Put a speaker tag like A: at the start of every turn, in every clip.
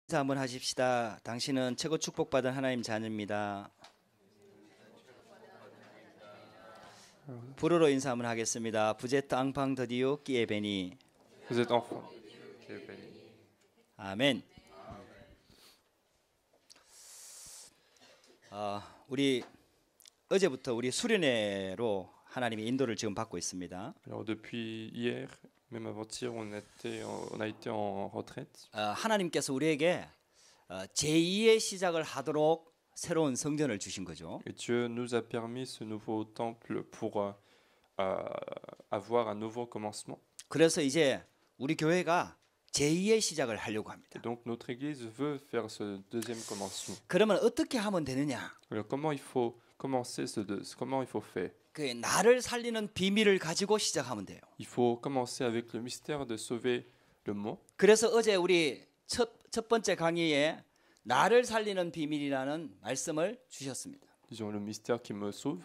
A: 인사 한번 하십시다. 당신은 최고 축복받은 하나님 자녀입니다. 불어로 인사 한번 하겠습니다. 부제트 앙팡 더디오 끼에베니.
B: Vous êtes enfant. Qui est béni.
A: 아멘. 우리 어제부터 우리 수련회로 하나님의 인도를 지금 받고 있습니다.
B: Alors depuis hier, même avant-hier, on a été en retraite.
A: 하나님께서 우리에게 제2의 시작을 하도록 새로운 성전을 주신 거죠.
B: Et Dieu nous a permis ce nouveau temple pour avoir un nouveau commencement.
A: 그래서 이제 우리 교회가 제2의 시작을 하려고 합니다.
B: Et donc notre Église veut faire ce deuxième commencement.
A: 그러면 어떻게 하면 되느냐?
B: Alors comment il faut commencer comment il faut faire?
A: 그 나를 살리는 비밀을 가지고 시작하면 돼요.
B: Il faut commencer avec le mystère de sauver le monde.
A: 그래서 어제 우리 첫 번째 강의에 나를 살리는 비밀이라는 말씀을 주셨습니다.
B: Disons le mystère qui me sauve.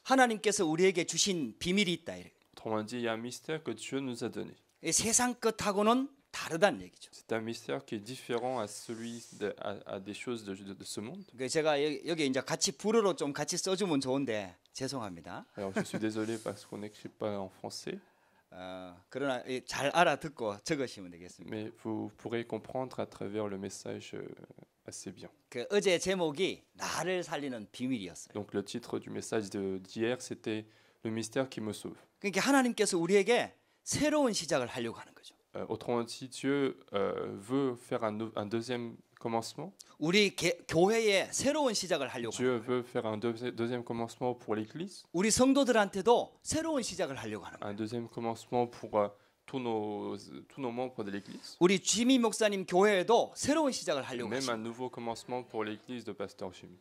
A: 하나님께서 우리에게 주신 비밀이 있다.
B: Autrement dit, il y a un mystère que Dieu nous a donné.
A: 이 세상 것하고는 다르다는 얘기죠.
B: C'est un mystère qui est différent à à des choses de ce monde.
A: 제가 여기 이제 같이 불어로 좀 같이 써주면 좋은데 죄송합니다.
B: Alors je suis désolé parce qu'on n'écrit pas en français.
A: 그러나 잘 알아듣고 적으시면 되겠습니다.
B: Mais vous pourrez comprendre à travers le message assez bien.
A: 그 어제 제목이 나를 살리는 비밀이었어요.
B: Donc le titre du message d'hier, c'était le mystère qui me sauve.
A: 그러니까 하나님께서 우리에게 새로운 시작을 하려고 하는 거죠.
B: Autrement dit, Dieu veut faire un deuxième commencement.
A: 우리 교회에 새로운 시작을 하려고
B: Dieu
A: 하는 거예요.
B: veut faire un deuxième commencement pour l'Église.
A: 우리 성도들한테도 새로운 시작을 하려고 하는 거예요.
B: Un deuxième commencement pour tous nos membres de l'Église.
A: 우리 지미 목사님 교회에도 새로운 시작을 하려고
B: Même
A: 하십니다.
B: un nouveau commencement pour l'Église de Pasteur Jimmy.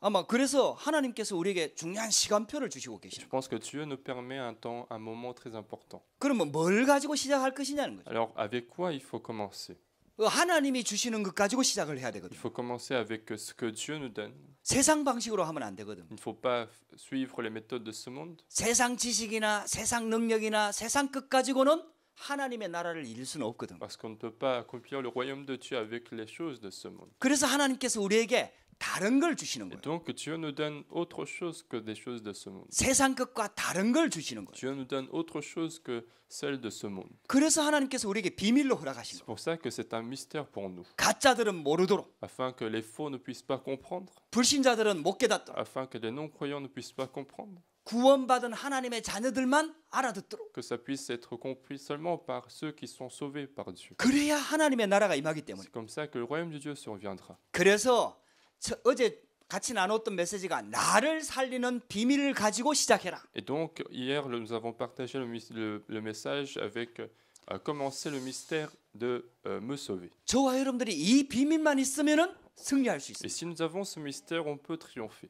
A: 아마 그래서 하나님께서 우리에게 중요한 시간표를 주시고
B: Je
A: 계십니다.
B: pense que Dieu nous permet un moment très important.
A: 그러면 뭘 가지고 시작할 것이냐는 거죠.
B: Alors, avec quoi il faut commencer?
A: 하나님이 주시는 것 가지고 시작을 해야
B: Il
A: 되거든요.
B: faut commencer avec ce que Dieu nous donne.
A: 세상 방식으로 하면 안 되거든.
B: Il ne faut pas suivre les méthodes de ce monde.
A: 세상 지식이나 세상 능력이나 세상 것 가지고는 하나님의 나라를 이룰 수는 없거든.
B: Parce qu'on ne peut pas accomplir le royaume de Dieu avec les choses de ce monde.
A: 그래서 하나님께서 우리에게 다른 걸 주시는
B: Et
A: 거예요.
B: donc Dieu nous donne autre chose que des choses de ce monde.
A: 세상 것과 다른 걸 주시는 거예요.
B: Dieu nous donne autre chose que celle de ce monde.
A: 그래서 하나님께서 우리에게 비밀로 허락하신
B: C'est
A: 거예요.
B: pour ça que c'est un mystère pour nous.
A: 가짜들은 모르도록,
B: Afin que les faux ne puissent pas comprendre.
A: 불신자들은 못 깨닫도록,
B: Afin que les non-croyants ne puissent pas comprendre.
A: 구원받은 하나님의 자녀들만 알아듣도록.
B: Que ça puisse être compris seulement par ceux qui sont sauvés par Dieu.
A: 그래야 하나님의 나라가 임하기 때문에.
B: C'est comme ça que le royaume de Dieu surviendra.
A: 그래서 어제 같이 나눴던 메시지가 나를 살리는 비밀을 가지고 시작해라.
B: Et donc, hier, nous avons partagé le message avec commencer le mystère de me sauver.
A: 저와 여러분들이 이 비밀만 있으면은 승리할 수
B: Et
A: 있습니다.
B: si nous avons ce mystère, on peut triompher.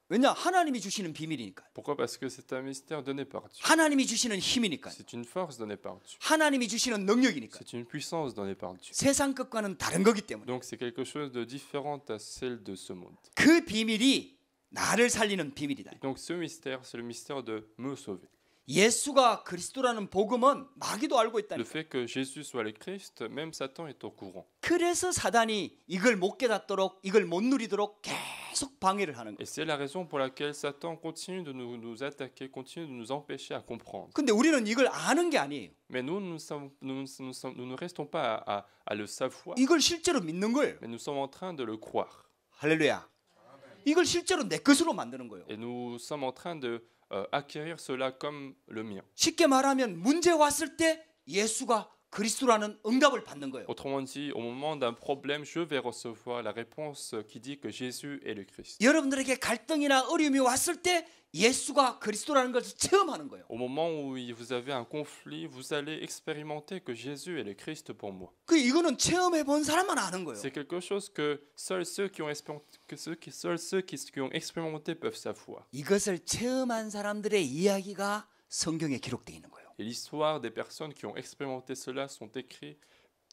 A: 왜냐? 하나님이 주시는 비밀이니까.
B: Pourquoi? Parce que c'est un mystère donné par Dieu.
A: 하나님이 주시는 힘이니까.
B: C'est une force donnée par Dieu.
A: 하나님이 주시는 능력이니까.
B: C'est une puissance donnée par Dieu.
A: 세상 것과는 다른 거기 때문에.
B: Donc, c'est quelque chose de différent à celle de ce monde.
A: 그 비밀이 나를 살리는 비밀이다.
B: Donc, ce mystère, c'est le mystère de me sauver.
A: 예수가 그리스도라는 복음은 마귀도 알고
B: Le
A: 있다니.
B: fait que Jésus soit le Christ, même Satan est au courant.
A: 그래서 사단이 이걸 못 깨닫도록, 이걸 못 누리도록 계속 방해를 하는 거예요.
B: Et c'est la raison pour laquelle Satan continue de nous attaquer, continue de nous empêcher à comprendre.
A: 근데 우리는 이걸 아는 게 아니에요.
B: Mais nous ne restons pas à le savoir,
A: 이걸 실제로 믿는 거예요.
B: mais nous sommes en train de le croire.
A: 할렐루야. 이걸 실제로 내 것으로 만드는 거예요.
B: Et nous sommes en train de acquérir cela comme le mien.
A: 쉽게 말하면 문제 왔을 때 예수가 그리스도라는 응답을 받는 거예요.
B: Autrement dit, au moment d'un problème, je vais recevoir la réponse qui dit que Jésus est le Christ.
A: 여러분들에게 갈등이나 어려움이 왔을 때 예수가 그리스도라는 것을 체험하는 거예요.
B: Au moment où vous avez un conflit, vous allez expérimenter que Jésus est le Christ pour moi.
A: 이거는 체험해 본 사람만 아는 거예요.
B: C'est quelque chose que seuls ceux qui ont expérimenté peuvent savoir.
A: 이것을 체험한 사람들의 이야기가 성경에 기록되어 있는 거예요.
B: Et l'histoire des personnes qui ont expérimenté cela sont écrites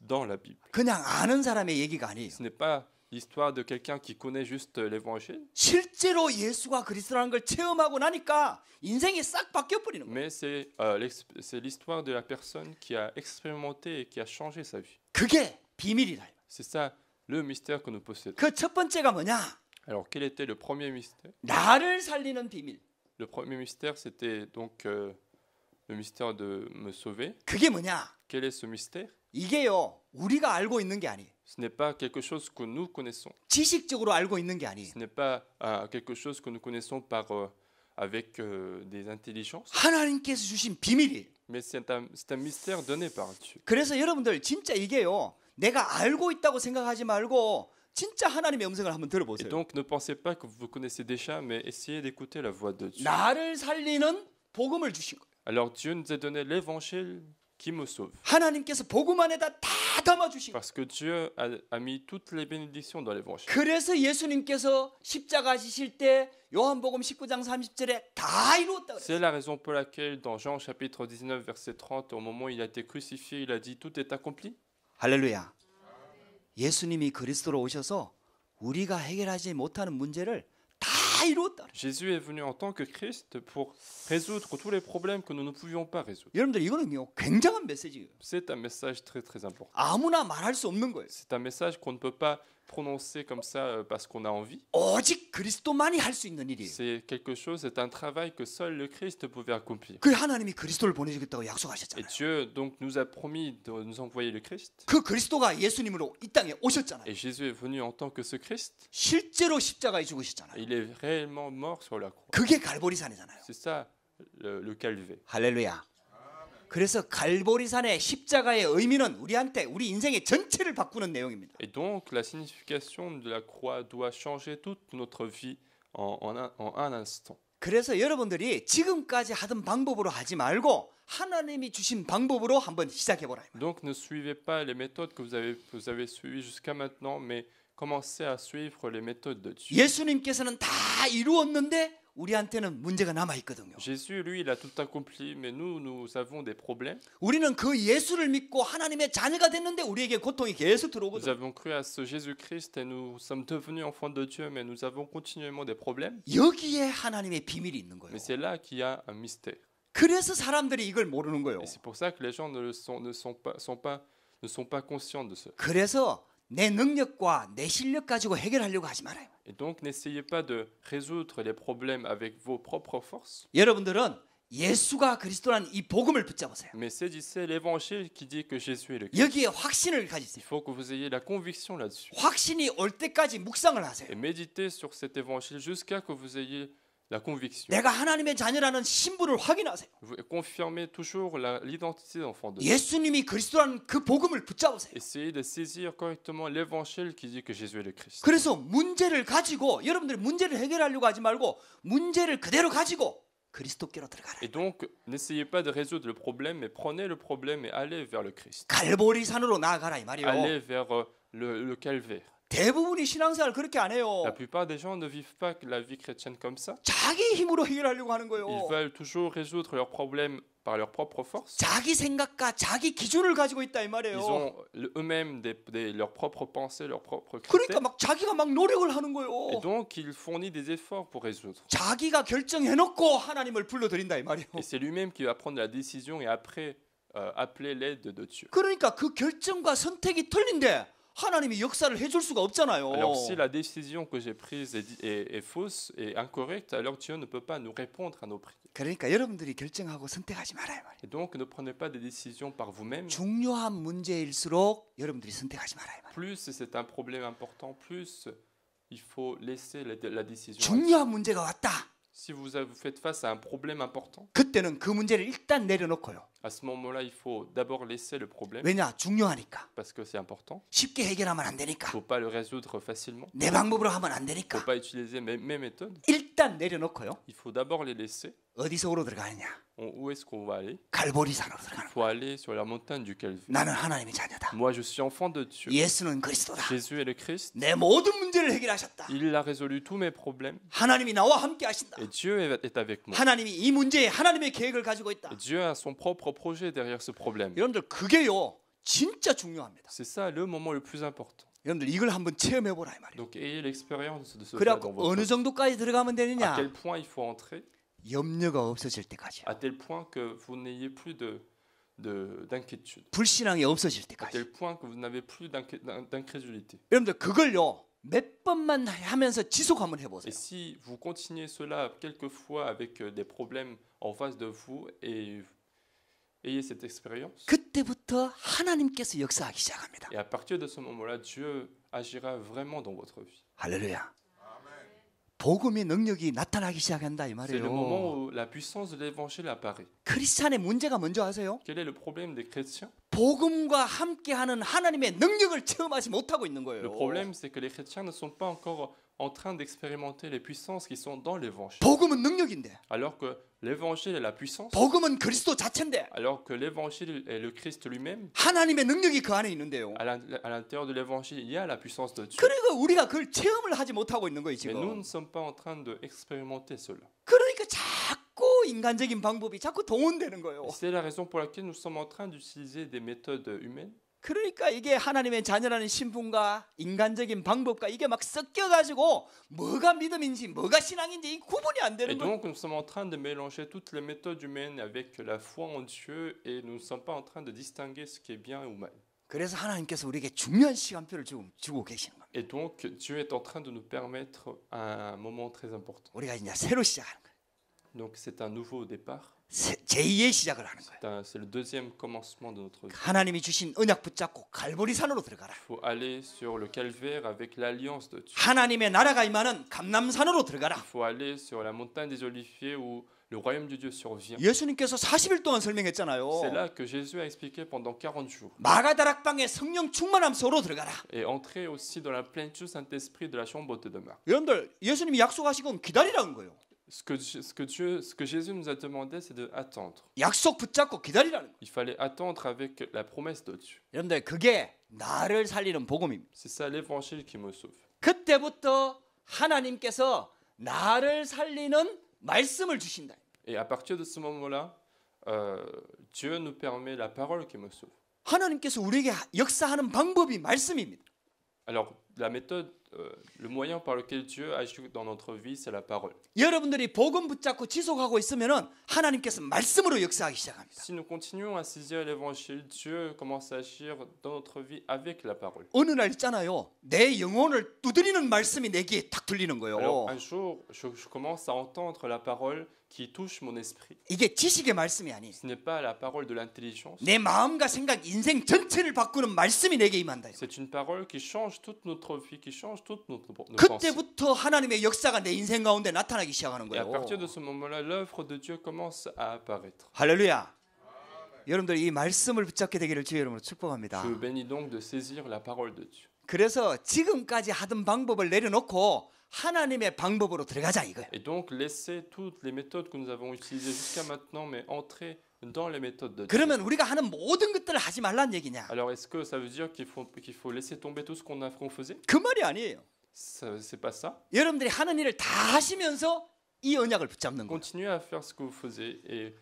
B: dans la Bible.
A: 그냥 아는 사람의 얘기가 아니에요.
B: Ce n'est pas l'histoire de quelqu'un qui connaît juste l'évangile,
A: 실제로 예수가 그리스도라는 걸 체험하고 나니까 인생이 싹 바뀌어 버리는 거예요.
B: mais c'est l'histoire de la personne qui a expérimenté et qui a changé sa vie.
A: 그게 비밀이다.
B: C'est ça le mystère que nous possédons.
A: 그 첫 번째가 뭐냐?
B: Alors, quel était le premier mystère?
A: 나를 살리는 비밀.
B: Le premier mystère, c'était donc le mystère de me sauver.
A: 그게 뭐냐?
B: Quel est ce mystère?
A: 이게요. 우리가 알고 있는 게 아니에요.
B: Ce n'est pas quelque chose que nous connaissons.
A: 지식적으로 알고 있는 게 아니에요.
B: Ce n'est pas quelque chose que nous connaissons avec des intelligences,
A: 하나님께서 주신 비밀이에요.
B: mais c'est un mystère donné par Dieu.
A: 그래서 여러분들 진짜 이게요. 내가 알고 있다고 생각하지 말고 진짜 하나님의 음성을 한번
B: Et
A: 들어보세요.
B: donc, ne pensez pas que vous connaissez déjà, mais essayez d'écouter la voix de Dieu.
A: 나를 살리는 복음을 주신 거예요.
B: Alors, Dieu nous a donné l'évangile qui me sauve.
A: 하나님께서 복음 안에다 다 담아 주신 거예요.
B: Parce que Dieu a mis toutes les bénédictions dans l'évangile.
A: 그래서 예수님께서 십자가 지실 때 요한복음 19장 30절에 다 이루었다
B: C'est
A: 그랬어요.
B: la raison pour laquelle, dans Jean chapitre 19, verset 30, au moment où il a été crucifié, il a dit « Tout est accompli ».
A: 할렐루야. 예수님이 그리스도로 오셔서 우리가 해결하지 못하는 문제를 다 이루었다.
B: Jésus est venu en tant que Christ pour résoudre tous les problèmes que nous ne pouvions pas résoudre.
A: 여러분들 이거는요 굉장한 메시지예요.
B: C'est un message très très important.
A: 아무나 말할 수 없는 거예요.
B: C'est un message qu'on ne peut pas prononcer comme ça parce qu'on a envie.
A: 오직 그리스도만이 할 수 있는 일이에요.
B: C'est quelque chose, c'est un travail que seul le Christ pouvait accomplir.
A: 그 하나님이 그리스도를 보내주겠다고
B: Et
A: 약속하셨잖아요.
B: Dieu donc nous a promis de nous envoyer le Christ.
A: 그 그리스도가 예수님으로 이 땅에 오셨잖아요.
B: Et Jésus est venu en tant que ce Christ.
A: 실제로 십자가에 죽으셨잖아요.
B: Il est réellement mort sur la croix.
A: 그게 갈보리산이잖아요.
B: C'est ça le calvaire.
A: 할렐루야. 그래서 갈보리산의 십자가의 의미는 우리한테 우리 인생의 전체를 바꾸는 내용입니다.
B: Et donc la signification de la croix doit changer toute notre vie en un instant.
A: 그래서 여러분들이 지금까지 하던 방법으로 하지 말고 하나님이 주신 방법으로 한번 시작해 보라.
B: Donc ne suivez pas les méthodes que vous avez suivies jusqu'à maintenant, mais commencez à suivre les méthodes de Dieu.
A: 예수님께서는 다 이루었는데 우리한테는 문제가 남아 있거든요.
B: Jésus, lui, il a tout accompli, mais nous avons des problèmes.
A: 우리는 그 예수를 믿고 하나님의 자녀가 됐는데 우리에게 고통이 계속
B: Nous
A: 들어오거든요.
B: avons cru à ce Jésus-Christ et nous sommes devenus enfants de Dieu, mais nous avons continuellement des problèmes.
A: 여기에 하나님의 비밀이 있는 거예요.
B: Mais c'est là qu'il y a un mystère.
A: 그래서 사람들이 이걸 모르는 거예요.
B: Et c'est pour ça que les gens ne sont pas conscients de ça.
A: 그래서 내 능력과 내 실력 가지고 해결하려고 하지 말아요.
B: Et donc, n'essayez pas de résoudre les problèmes avec vos propres forces,
A: 여러분들은 예수가 그리스도라는 이 복음을 붙잡으세요.
B: mais saisissez l'évangile qui dit que Jésus est le Christ.
A: 여기에 확신을
B: Il
A: 가지세요.
B: faut que vous ayez la conviction là-dessus.
A: 확신이 올 때까지 묵상을 하세요.
B: Et méditez sur cet évangile jusqu'à que vous ayez la conviction.
A: 내가 하나님의 자녀라는 신분을 확인하세요.
B: Vous confirmez toujours l'identité d'enfant de Dieu.
A: 예수님이 그리스도라는 그 복음을 붙잡으세요.
B: Essayez de saisir correctement l'évangile qui dit que Jésus est le Christ.
A: 그래서 문제를 가지고 여러분들이 문제를 해결하려고 하지 말고 문제를 그대로 가지고 그리스도께로 들어가라.
B: Et donc, n'essayez pas de résoudre le problème, mais prenez le problème et allez vers le Christ.
A: 갈보리산으로 나아가라 이 말이에요.
B: Allez vers le calvaire.
A: 대부분이 신앙생활 그렇게 안 해요.
B: La plupart des gens ne vivent pas la vie chrétienne comme ça.
A: 자기 힘으로 해결하려고 하는 거예요.
B: Ils veulent toujours résoudre leurs problèmes par leur propre force.
A: 자기 생각과 자기 기준을 가지고 있다 이
B: Ils
A: 말이에요.
B: ont eux-mêmes leurs propres pensées, leurs propres
A: 그러니까
B: critères.
A: 막 자기가 막 노력을 하는
B: Et
A: 거예요.
B: donc, il fournit des efforts pour résoudre.
A: 자기가 결정해놓고 하나님을 불러드린다 이 말이에요.
B: Et c'est lui-même qui va prendre la décision et après appeler l'aide de Dieu.
A: 그러니까 그 결정과 선택이 틀린데 하나님이 역사를 해줄 수가 없잖아요.
B: Alors si la décision que j'ai prise est fausse et incorrecte, alors Dieu ne peut pas nous répondre à nos prières.
A: 그러니까 여러분들이 결정하고 선택하지 말아요.
B: Et donc ne prenez pas des décisions par vous-même.
A: 중요한 문제일수록 여러분들이 선택하지 말아요.
B: Plus c'est un problème important, plus il faut laisser la décision.
A: 중요한 문제가 왔다.
B: Si vous faites face à un problème important,
A: 그때는 그 문제를 일단 내려놓고요.
B: à ce moment-là, il faut d'abord laisser le problème
A: 왜냐? 중요하니까.
B: parce que c'est important.
A: 쉽게 해결하면 안
B: Il ne
A: 되니까.
B: faut pas le résoudre facilement.
A: 내 방법으로 하면 안
B: Il ne
A: 되니까.
B: faut pas utiliser mes méthodes.
A: 일단 내려놓고요.
B: Il faut d'abord les laisser.
A: 어디서로 들어가느냐?
B: Où est-ce qu'on va aller?
A: 갈보리산으로
B: Il
A: 들어가는 거예요.
B: faut aller sur la montagne du Calvaire.
A: 나는 하나님의 자녀다.
B: Moi, je suis enfant de Dieu.
A: 예수는 그리스도다.
B: Jésus est le Christ.
A: 내 모든 문제를 해결하셨다.
B: Il a résolu tous mes problèmes.
A: 하나님이 나와 함께 하신다.
B: Et Dieu est avec moi.
A: 하나님이 이 문제에 하나님의 계획을 가지고 있다.
B: Et Dieu a son propre projet derrière ce problème.
A: 여러분들 그게요 진짜 중요합니다.
B: C'est ça le moment le plus important.
A: 여러분들 이걸 한번 체험해 보라 이 말이에요.
B: Donc ayez l'expérience de ce faire dans
A: 그래갖고
B: votre
A: 어느
B: vie.
A: 정도까지 들어가면
B: À
A: 되느냐?
B: quel point il faut entrer,
A: 염려가 없어질 때까지,
B: à tel point que vous n'ayez plus d'inquiétude,
A: 불신앙이 없어질
B: à
A: 때까지.
B: tel point que vous n'avez plus d'incrédulité.
A: 여러분들 그걸요 몇 번만 하면서 지속 한번
B: Et
A: 해보세요.
B: si vous continuez cela quelquefois avec des problèmes en face de vous et ayez cette expérience,
A: 그때부터 하나님께서 역사하기 시작합니다.
B: et à partir de ce moment-là, Dieu agira vraiment dans votre vie.
A: 할렐루야. 복음의 능력이 나타나기 시작한다 이
B: C'est le moment
A: 말이에요.
B: où la puissance de l'évangile apparaît.
A: 크리스찬의 문제가 뭔지 아세요?
B: Quel est le problème des chrétiens?
A: 복음과 함께하는 하나님의 능력을 체험하지 못하고 있는
B: Le
A: 거예요.
B: problème, c'est que les chrétiens ne sont pas encore en train d'expérimenter les puissances qui sont dans l'évangile.
A: 복음은 능력인데,
B: Alors que l'évangile est la puissance,
A: 복음은 그리스도 자체인데
B: alors que l'évangile est le Christ lui-même,
A: 하나님의 능력이 그 안에 있는데요.
B: à l'intérieur de l'évangile, il y a la puissance de Dieu.
A: 그러니까 우리가 그걸 체험을 하지 못하고 있는 거예요
B: Mais nous
A: 지금.
B: ne sommes pas en train d'expérimenter cela.
A: 그러니까 자꾸 인간적인 방법이 자꾸 동원되는 거예요.
B: Et c'est la raison pour laquelle nous sommes en train d'utiliser des méthodes humaines.
A: 그러니까 이게 하나님의 자녀라는 신분과 인간적인 방법과 이게 막 섞여가지고 뭐가 믿음인지 뭐가 신앙인지 구분이 안
B: Et
A: 되는 거예요.
B: donc nous sommes en train de mélanger toutes les méthodes humaines avec la foi en Dieu et nous ne sommes pas en train de distinguer ce qui est bien ou mal.
A: 그래서 하나님께서 우리에게 중요한 시간표를 주고 계시는 겁니다.
B: Et donc Dieu est en train de nous permettre un moment très important.
A: 우리가 이제 새로 시작하는 거예요.
B: Donc c'est un nouveau départ.
A: 제2의 시작을 하는 거예요.
B: C'est le deuxième commencement de notre vie.
A: 하나님이 주신 언약 붙잡고 갈보리산으로 들어가라.
B: Il faut aller sur le calvaire avec l'alliance de Dieu.
A: 하나님의 나라가 임하는 감람산으로
B: Il
A: 들어가라.
B: faut aller sur la montagne des Oliviers où le royaume de Dieu survient.
A: 예수님께서 40일 동안
B: C'est
A: 설명했잖아요.
B: là que Jésus a expliqué pendant 40 jours.
A: 마가다락방에 성령 충만함소로 들어가라.
B: Et entrer aussi dans la plénitude Saint-Esprit de la chambre de demeure.
A: 여러분들 예수님이 약속하신 건 기다리라는 거예요.
B: Ce que Jésus nous a demandé, c'est d'attendre.
A: 약속 붙잡고 기다리라는 거예요.
B: Il fallait attendre avec la promesse de Dieu.
A: 여러분들 그게 나를 살리는 복음입니다.
B: C'est ça l'évangile qui me sauve.
A: 그때부터 하나님께서 나를 살리는 말씀을 주신다.
B: Et à partir de ce moment-là, Dieu nous permet la parole qui me sauve.
A: 하나님께서 우리에게 역사하는 방법이 말씀입니다.
B: Alors, la méthode, le moyen par lequel Dieu agit dans notre vie, c'est la parole.
A: 여러분들이 복음 붙잡고 지속하고 있으면은 하나님께서 말씀으로 역사하기 시작합니다.
B: Si nous continuons à saisir l'évangile, Dieu commence à agir dans notre vie avec la parole.
A: 어느 날 있잖아요. 내 영혼을 두드리는 말씀이 내 귀에 탁 들리는 거예요.
B: Alors, un jour, je commence à entendre la parole qui touche mon esprit.
A: 이게 지식의 말씀이 아니에요.
B: Ce n'est pas la parole de l'intelligence.
A: 내 마음과 생각, 인생 전체를 바꾸는 말씀이 내게 임한다.
B: C'est une parole qui change toute notre vie, qui change toute nos pensées.
A: 그때부터 하나님의 역사가 내 인생 가운데 나타나기 시작하는
B: Et à
A: 거예요.
B: partir de ce moment-là, l'œuvre de Dieu commence à apparaître.
A: 할렐루야. 여러분들 이 말씀을 붙잡게 되기를 주의 이름으로 축복합니다.
B: Je bénis donc de saisir la parole de Dieu.
A: 그래서 지금까지 하던 방법을 내려놓고 하나님의 방법으로 들어가자 이거예요.
B: Et donc, laissez toutes les méthodes que nous avons utilisées jusqu'à maintenant, mais entrez dans les méthodes de Dieu.
A: 그러면 우리가 하는 모든 것들을 하지 말란 얘기냐?
B: Alors, est-ce que ça veut dire qu'il faut laisser tomber tout ce qu'on faisait?
A: 그 말이 아니에요.
B: C'est pas ça.
A: 여러분들이 하는 일을 다 하시면서 이 언약을 붙잡는 거예요.
B: Continuez à faire ce que vous faisiez et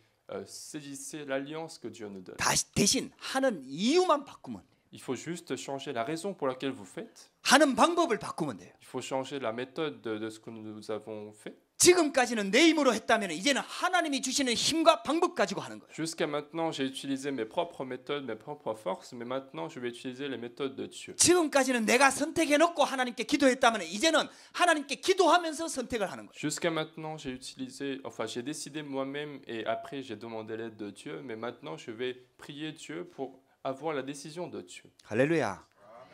B: saisissez l'alliance que Dieu nous donne.
A: 대신 하는 이유만 바꾸면 돼요.
B: Il faut juste changer la raison pour laquelle vous faites.
A: 하는 방법을 바꾸면 돼요.
B: Il faut changer la méthode de ce que nous avons fait.
A: 지금까지는 내 힘으로 했다면 이제는 하나님이 주시는 힘과 방법 가지고 하는 거예요.
B: Jusqu'à maintenant, j'ai utilisé mes propres méthodes, mes propres forces, mais maintenant, je vais utiliser les méthodes de Dieu.
A: 지금까지는 내가 선택해 놓고 하나님께 기도했다면 이제는 하나님께 기도하면서 선택을 하는 거예요.
B: Jusqu'à maintenant, j'ai décidé moi-même et après, j'ai demandé l'aide de Dieu, mais maintenant, je vais prier Dieu pour avoir la décision de Dieu.
A: 할렐루야.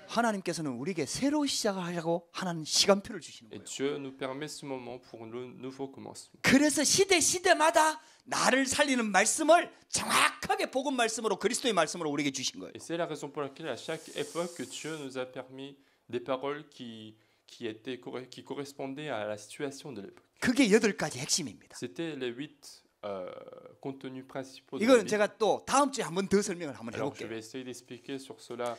A: 하나님께서는 우리에게 새로 시작을 하려고 하는 시간표를 주시는
B: Et
A: 거예요.
B: Dieu nous permet ce moment pour le nouveau commencement.
A: 그래서 시대마다 나를 살리는 말씀을 정확하게 복음 말씀으로 그리스도의 말씀으로 우리에게 주신 거예요.
B: Et c'est la raison pour laquelle à chaque époque, Dieu nous a permis des paroles qui correspondaient à la situation de l'époque.
A: 그게 8가지 핵심입니다.
B: C'était les 8 contenus principaux de la
A: 이건
B: Bible.
A: 제가 또 다음 주에 한번 더 설명을 한번
B: Alors, je
A: 해볼게요.
B: vais essayer d'expliquer sur cela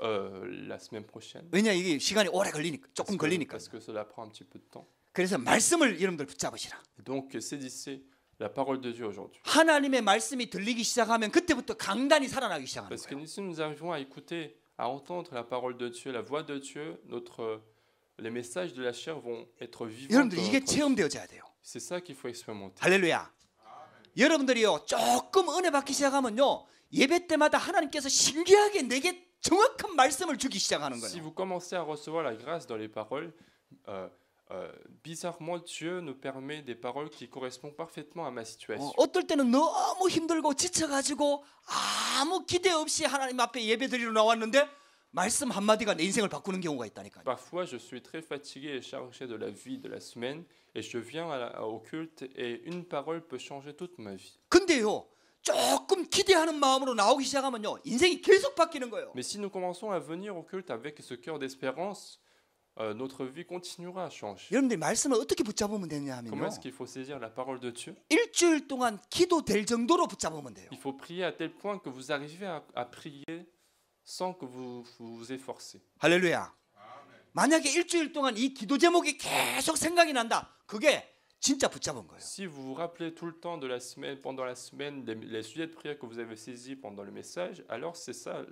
B: la semaine prochaine.
A: 왜냐 이게 시간이 오래 걸리니까 조금 걸리니까.
B: Parce que cela prend un petit peu de temps.
A: 그래서 말씀을 여러분들 붙잡으시라.
B: Donc, saisissez la parole de Dieu aujourd'hui.
A: 하나님의 말씀이 들리기 시작하면 그때부터 강단이 살아나기 시작하는
B: Parce que
A: 거예요.
B: si nous arrivons à écouter à entendre la parole de Dieu, la voix de Dieu, les messages de la chair vont être vivants
A: 여러분들
B: dans
A: 이게
B: notre vie.
A: 체험되어져야 돼요.
B: C'est ça qu'il faut expérimenter.
A: 할렐루야. 여러분들이요 조금 은혜 받기 시작하면요 예배 때마다 하나님께서 신기하게 내게 정확한 말씀을 주기 시작하는
B: Si
A: 거예요.
B: vous commencez à recevoir la grâce dans les paroles, bizarrement, Dieu nous permet des paroles qui correspondent parfaitement à ma situation.
A: 어떨 때는 너무 힘들고 지쳐가지고 아무 기대 없이 하나님 앞에 예배 드리러 나왔는데 말씀 한마디가 내 인생을 바꾸는 경우가 있다니까요.
B: Parfois, je suis très fatigué et chargé de la vie de la semaine et je viens au culte et une parole peut changer toute ma vie.
A: 근데요 조금 기대하는 마음으로 나오기 시작하면요 인생이 계속 바뀌는 거예요.
B: Mais si nous commençons à venir au culte avec ce cœur d'espérance, notre vie continuera à changer.
A: 여러분들이 말씀을 어떻게 붙잡으면
B: Comment
A: 되냐면요
B: est-ce qu'il faut saisir la parole de Dieu?
A: 일주일 동안 기도될 정도로 붙잡으면 돼요.
B: Il faut prier à tel point que vous arrivez à prier sans que vous vous efforcez.
A: 할렐루야. 만약에 일주일 동안 이 기도 제목이 계속 생각이 난다. 그게 진짜 붙잡은 거예요.
B: Si vous vous rappelez tout le temps de la semaine, pendant la semaine, les sujets de prière que vous avez saisis pendant le message, alors c'est ça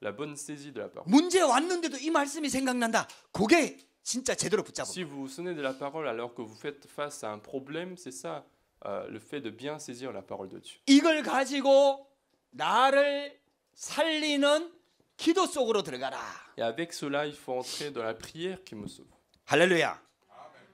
B: la bonne saisie de la parole.
A: 문제 왔는데도 이 말씀이 생각난다. 그게 진짜 제대로 붙잡은
B: Si
A: 거예요.
B: vous vous souvenez de la parole alors que vous faites face à un problème, c'est ça le fait de bien saisir la parole de Dieu.
A: 이걸 가지고 나를 살리는 기도 속으로 들어가라.
B: Et avec cela, il faut entrer dans la prière qui me sauve.
A: 할렐루야.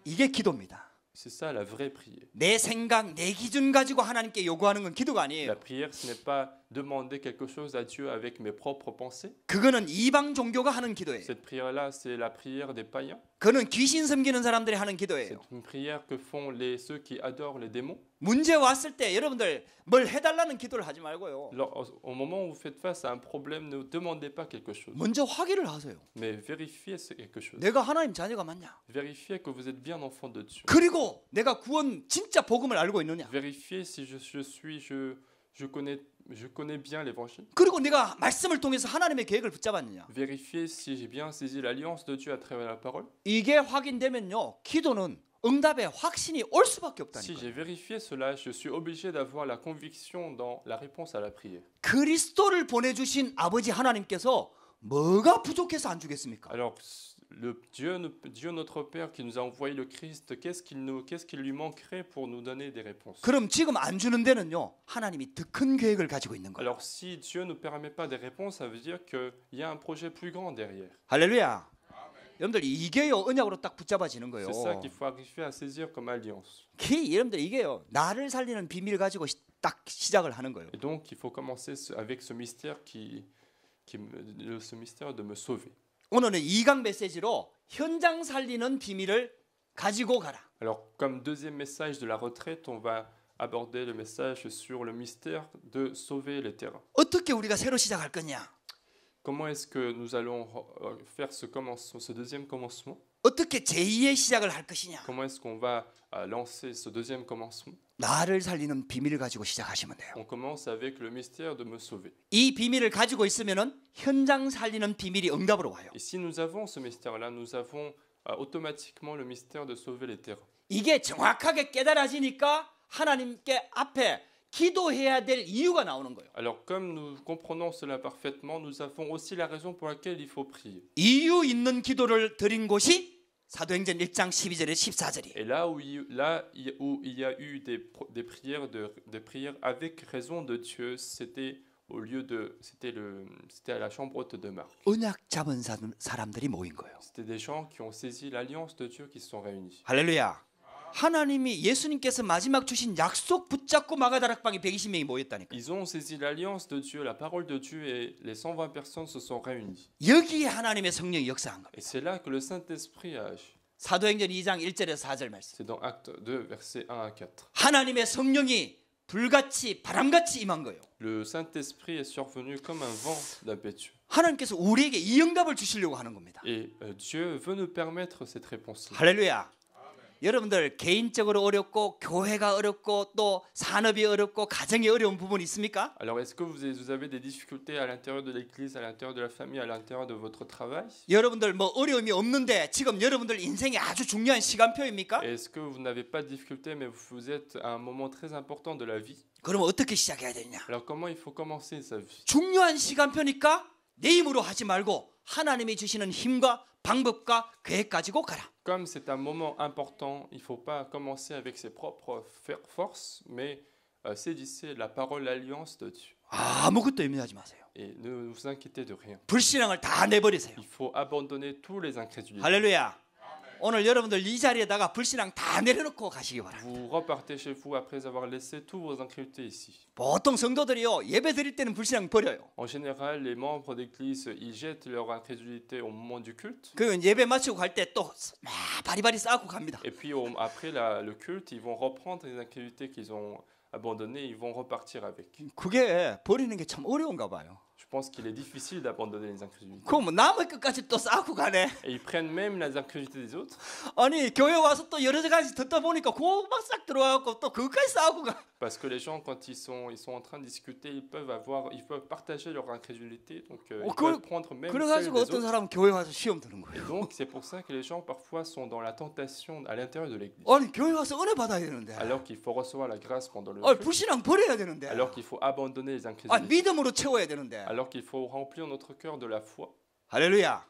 A: 이게 기도입니다.
B: C'est ça la vraie prière.
A: 내 생각, 내 기준 가지고 하나님께 요구하는 건 기도가 아니에요.
B: La prière, ce n'est pas demander quelque chose à Dieu avec mes propres pensées.
A: 그거는 이방 종교가 하는 기도예요.
B: Cette prière-là, c'est la prière des païens.
A: 그거는 귀신 섬기는 사람들이 하는
B: C'est
A: 기도예요.
B: une prière que font ceux qui adorent les démons.
A: 문제 왔을 때 여러분들 뭘 해달라는 기도를 하지 말고요.
B: Au moment où vous faites face à un problème, ne demandez pas quelque chose,
A: 먼저 확인을 하세요.
B: mais vérifiez quelque chose.
A: 내가 하나님 자녀가 맞냐?
B: Vérifiez que vous êtes bien enfant de Dieu.
A: 그리고 내가 구원 진짜 복음을 알고 있느냐?
B: Vérifiez si je connais bien l'évangile.
A: 그리고 내가 말씀을 통해서 하나님의 계획을 붙잡았느냐?
B: Vérifiez si j'ai bien saisi l'alliance de Dieu à travers la parole.
A: 이게 확인되면요. 기도는 응답의 확신이 올 수밖에
B: Si
A: 없다니까요.
B: j'ai vérifié cela, je suis obligé d'avoir la conviction dans la réponse à la prière.
A: 그리스도를 보내주신 아버지 하나님께서 뭐가 부족해서 안 주겠습니까?
B: Alors, Dieu notre Père qui nous a envoyé le Christ, qu'est-ce qu'il lui manquerait pour nous donner des réponses?
A: 그럼 지금 안 주는 데는요. 하나님이 더 큰 계획을 가지고 있는 거예요.
B: Alors, si Dieu ne nous permet pas des réponses, ça veut dire qu'il y a un projet plus grand derrière.
A: 할렐루야. 여러분들 이게요. 언약으로 딱 붙잡아지는 거예요.
B: C'est ça qu'il faut arriver à saisir comme alliance.
A: 여러분들 이게요. 나를 살리는 비밀을 가지고 딱 시작을 하는 거예요.
B: Et donc, il faut commencer avec ce mystère ce mystère de me sauver.
A: 오늘은 2강 메시지로 현장 살리는 비밀을 가지고 가라.
B: Alors, comme deuxième message de la retraite, on va aborder le message sur le mystère de sauver les terrains.
A: 어떻게 우리가 새로 시작할 거냐?
B: Comment est-ce que nous allons faire ce deuxième commencement?
A: 어떻게 제2의 시작을 할 것이냐?
B: Comment est-ce qu'on va lancer ce deuxième commencement?
A: 나를 살리는 비밀을 가지고 시작하시면 돼요.
B: On commence avec le mystère de me sauver.
A: 이 비밀을 가지고 있으면은 현장 살리는 비밀이 응답으로 와요.
B: Et si nous avons ce mystère-là, nous avons automatiquement le mystère de sauver les terrains.
A: 이게 정확하게 깨달아지니까 하나님께 앞에 기도해야 될 이유가 나오는 거예요.
B: Alors, comme nous comprenons cela parfaitement, nous avons aussi la raison pour laquelle il faut prier.
A: 이유 있는 기도를 드린 곳이 사도행전 1장 12절에 14절이에요.
B: Et là où il y a eu des prières avec raison de Dieu, c'était à la chambre haute de Marc.
A: 언약 잡은 사람들이 모인 거예요.
B: C'était des gens qui ont saisi l'alliance de Dieu qui se sont réunis.
A: 할렐루야. 하나님이 예수님께서 마지막 주신 약속 붙잡고 마가다락방에 120명이 모였다니까.
B: Ils ont saisi l'alliance de Dieu, la parole de Dieu, et les 120 personnes se sont réunies.
A: 여기에 하나님의 성령이 역사한 겁니다.
B: Et c'est là que le Saint-Esprit a agi.
A: 사도행전 2장 1절에서 4절 말씀.
B: C'est dans Acte 2, versets 1 à 4.
A: 하나님의 성령이 불같이 바람같이 임한 거예요.
B: Le Saint-Esprit est survenu comme un vent d'impétueux.
A: 하나님께서 우리에게 이 응답을 주시려고 하는 겁니다.
B: Et Dieu veut nous permettre cette réponse-là.
A: 할렐루야. 여러분들 개인적으로 어렵고 교회가 어렵고 또 산업이 어렵고 가정이 어려운 부분이 있습니까?
B: Alors, est-ce que vous avez des difficultés à l'intérieur de l'Église, à l'intérieur de la famille, à l'intérieur de votre travail?
A: 여러분들 뭐 어려움이 없는데 지금 여러분들 인생이 아주 중요한 시간표입니까?
B: Est-ce que vous n'avez pas de difficultés, mais vous êtes à un moment très important de la vie?
A: 그러면 어떻게 시작해야 되냐?
B: Alors, comment il faut commencer sa vie?
A: 중요한 시간표니까 내 힘으로 하지 말고 하나님이 주시는 힘과 방법과 계획 가지고 가라.
B: Comme c'est un moment important, il ne faut pas commencer avec ses propres forces, mais saisissez la parole, l'alliance de Dieu.
A: 아무것도 염려하지 마세요.
B: Et ne vous inquiétez de rien.
A: 불신앙을 다 내버리세요.
B: Il faut abandonner tous les incrédulités.
A: 할렐루야. 오늘 여러분들 이 자리에다가 불신앙 다 내려놓고 가시기 바랍니다.
B: Vous repartez chez vous après avoir laissé tous vos incrédulités ici.
A: 보통 성도들이요 예배 드릴 때는 불신앙 버려요.
B: En général, les membres d'église, ils jettent leur incrédulité au moment du culte.
A: 그 예배 마치고 갈 때 또 바리바리 쌓고 갑니다.
B: Et puis après le culte, ils vont reprendre les incrédulités qu'ils ont abandonnées, ils vont repartir avec.
A: 그게 버리는 게 참 어려운가 봐요.
B: Je pense qu'il est difficile d'abandonner les incrédulités.
A: 그럼 뭐 남의 것까지 또 쌓고 가네.
B: Et ils prennent même les incrédulités des autres.
A: 아니 교회 와서 또 여러 가지 듣다 보니까 그막 싹 들어와갖고 또 그것까지 쌓고 가.
B: Parce que les gens, quand ils sont en train de discuter, ils peuvent partager leur incrédulité, donc ils peuvent prendre même celle
A: 그래가지고
B: des
A: 어떤
B: autres.
A: 사람은 교회 와서 시험 드는
B: Et
A: 거예요.
B: donc c'est pour ça que les gens parfois sont dans la tentation à l'intérieur de l'église.
A: 아니 교회 와서 은혜 받아야 되는데.
B: Alors qu'il faut recevoir la grâce pendant le
A: 아니
B: culte.
A: 불신앙 버려야 되는데.
B: Alors qu'il faut abandonner les
A: 아니
B: incrédulités.
A: 믿음으로 채워야 되는데.
B: Alors qu'il faut remplir notre cœur de la foi.
A: 할렐루야.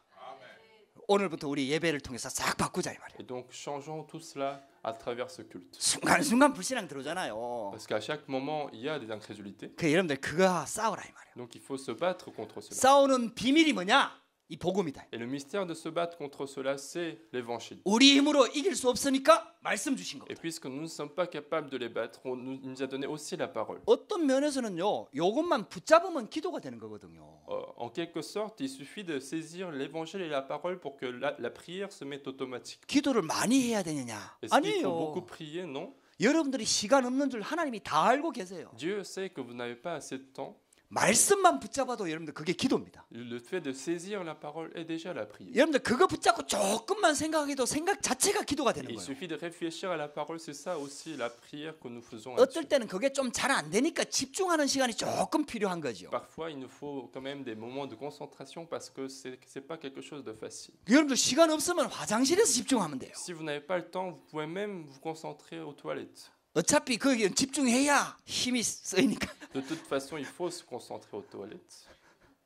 A: 오늘부터 우리 예배를 통해서 싹 바꾸자 이 말이에요.
B: Et donc changeons tout cela à travers ce culte.
A: 순간순간 불신앙 들어오잖아요.
B: Parce qu'à chaque moment, il y a des incrédulités.
A: 그 여러분들 그거 싸우라 이 말이에요.
B: Donc il faut se battre contre cela.
A: 싸우는 비밀이 뭐냐? 이 복음이다.
B: Et le mystère de se battre contre cela, c'est l'évangile.
A: 우리 힘으로 이길 수 없으니까 말씀 주신
B: Et
A: 겁니다.
B: puisque nous ne sommes pas capables de les battre, il nous a donné aussi la parole.
A: 어떤 면에서는요, 요것만 붙잡으면 기도가 되는 거거든요.
B: En quelque sorte, il suffit de saisir l'évangile et la parole pour que la prière se mette automatique.
A: 기도를 많이 해야 되느냐?
B: Est-ce qu'il faut beaucoup
A: 아니에요.
B: prier? Non.
A: 여러분들이 시간 없는 줄 하나님이 다 알고 계세요.
B: Dieu sait que vous n'avez pas assez de temps.
A: 말씀만 붙잡아도 여러분들 그게 기도입니다.
B: Le fait de saisir la parole est déjà la prière.
A: 여러분들 그거 붙잡고 조금만 생각해도 생각 자체가 기도가 되는
B: Il
A: 거예요.
B: suffit de réfléchir à la parole, c'est ça aussi la prière que nous faisons.
A: 어떨
B: là-dessus.
A: 때는 그게 좀 잘 안 되니까 집중하는 시간이 조금 필요한 거죠.
B: Parfois, il nous faut quand même des moments de concentration parce que c'est pas quelque chose de facile.
A: 여러분들 시간 없으면 화장실에서 집중하면 돼요.
B: Si vous n'avez pas le temps, vous pouvez même vous concentrer aux toilettes.
A: 어차피 거기에 집중해야 힘이 쓰이니까.
B: De toute façon, il faut se concentrer aux toilettes.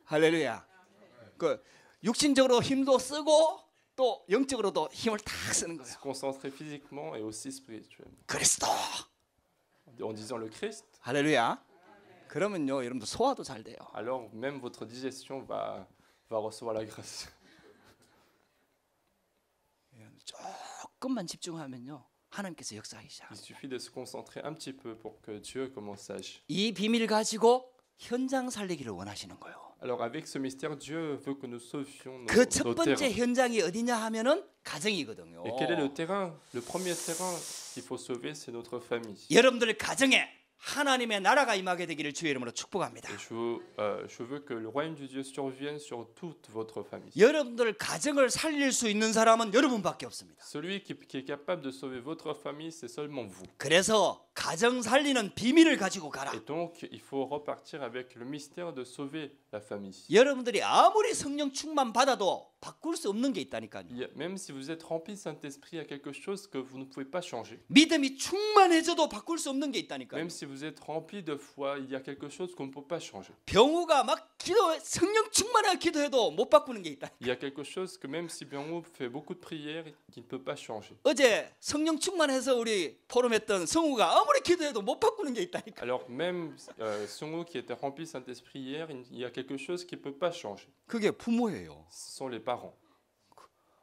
A: 할렐루야. 그 육신적으로 힘도 쓰고 또 영적으로도 힘을 딱 쓰는 거예요.
B: Se concentrer physiquement et aussi spirituellement.
A: 그리스도.
B: En disant le Christ,
A: 할렐루야. 그러면요, 여러분들 소화도 잘 돼요.
B: alors même votre digestion va recevoir la grâce.
A: 조금만 집중하면요, 하나님께서 역사하기 시작.
B: Il suffit de se concentrer un petit peu pour que Dieu commence à agir.
A: 이 비밀을 가지고 현장 살리기를 원하시는 거예요.
B: Alors avec ce mystère, Dieu veut que nous sauvions
A: 그
B: nos
A: 첫
B: terrains.
A: 번째 현장이 어디냐 하면은 가정이거든요.
B: Et quel est le terrain? Le premier terrain qu'il faut sauver, c'est notre famille.
A: 여러분들 가정에 하나님의 나라가 임하게 되기를 주의 이름으로 축복합니다.
B: Et je veux que le royaume de Dieu survienne sur toute votre famille.
A: 여러분들 가정을 살릴 수 있는 사람은 여러분밖에 없습니다.
B: Celui qui est capable de sauver votre famille, c'est seulement vous.
A: 그래서 가정 살리는 비밀을 가지고 가라.
B: Et donc, il faut repartir avec le mystère de sauver la famille.
A: 여러분들이 아무리 성령 충만 받아도 바꿀 수 없는 게 있다니까요.
B: Même si vous êtes rempli de Saint-Esprit, il y a quelque chose que vous ne pouvez pas changer.
A: 믿음이 충만해져도 바꿀 수 없는 게 있다니까요.
B: Même si vous êtes rempli de foi, il y a quelque chose qu'on ne peut pas changer.
A: 병우가 막 기도해 성령 충만하게 기도해도 못 바꾸는 게 있다.
B: Il y a quelque chose que même si Byung-Ho fait beaucoup de prières, qu'il ne peut pas changer.
A: 어제 성령 충만해서 우리 포럼했던 성우가 아무리 기도해도 못 바꾸는 게 있다니까.
B: Alors même Seung-Ho qui était rempli de Saint-Esprit hier, il y a quelque chose qui ne peut pas changer.
A: 그게 부모예요.
B: Ce sont les parents.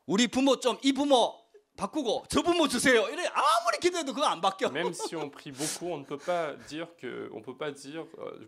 A: 우리 부모 좀 이 부모 바꾸고 저 부모 주세요. 이래 아무리 기도해도 그거 안 바뀌어.
B: Même si on prie beaucoup, on ne peut pas dire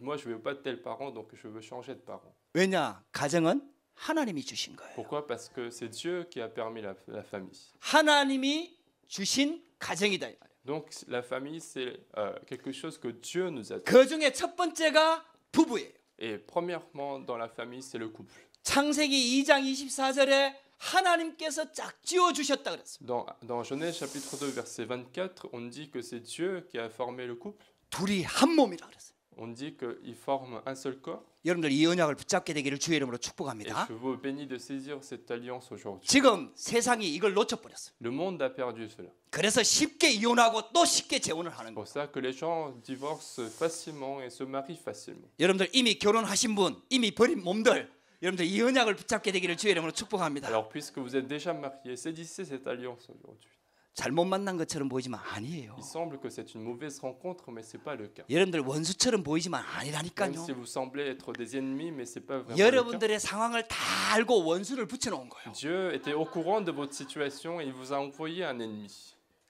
B: moi je veux pas de tel parent donc je veux changer de parent.
A: 왜냐? 가정은 하나님이 주신 거예요.
B: Pourquoi? Parce que c'est Dieu qui a permis la famille.
A: 하나님이 주신 가정이다 이 말이에요.
B: Donc la famille c'est quelque chose que Dieu nous a donné.
A: 그 중에 첫 번째가 부부예요.
B: Et premièrement dans la famille c'est le couple.
A: 창세기 2장 24절에 하나님께서 짝지어 주셨다 그랬어요.
B: Dans Genèse chapitre 2 verset 24, on dit que c'est Dieu qui a formé le couple.
A: 둘이 한 몸이라 그랬어요.
B: On dit qu'ils forment un seul corps.
A: 여러분들 이 언약을 붙잡게 되기를 주의 이름으로
B: Et
A: 축복합니다.
B: je vous bénis de saisir cette alliance aujourd'hui.
A: 지금 세상이 이걸 놓쳐버렸어요.
B: Le monde a perdu cela.
A: 그래서 쉽게 이혼하고 또 쉽게 재혼을 하는
B: C'est
A: 거예요.
B: pour ça que les gens divorcent facilement et se marient facilement.
A: 여러분들 이미 결혼하신 분, 이미 버린 몸들 여러분들 이 언약을 붙잡게 되기를 주의 이름으로 축복합니다.
B: Alors, puisque vous êtes déjà mariés, saisissez cette alliance aujourd'hui.
A: 잘못 만난 것처럼 보이지만 아니에요.
B: Il semble que c'est une mauvaise rencontre, mais c'est pas le cas.
A: 여러분들 원수처럼 보이지만
B: Même
A: 아니라니까요.
B: si vous semblez être des ennemis, mais c'est pas vraiment le cas.
A: 여러분들의 상황을 다 알고 원수를 붙여놓은 거예요.
B: Dieu était au courant de votre situation et il vous a envoyé un ennemi.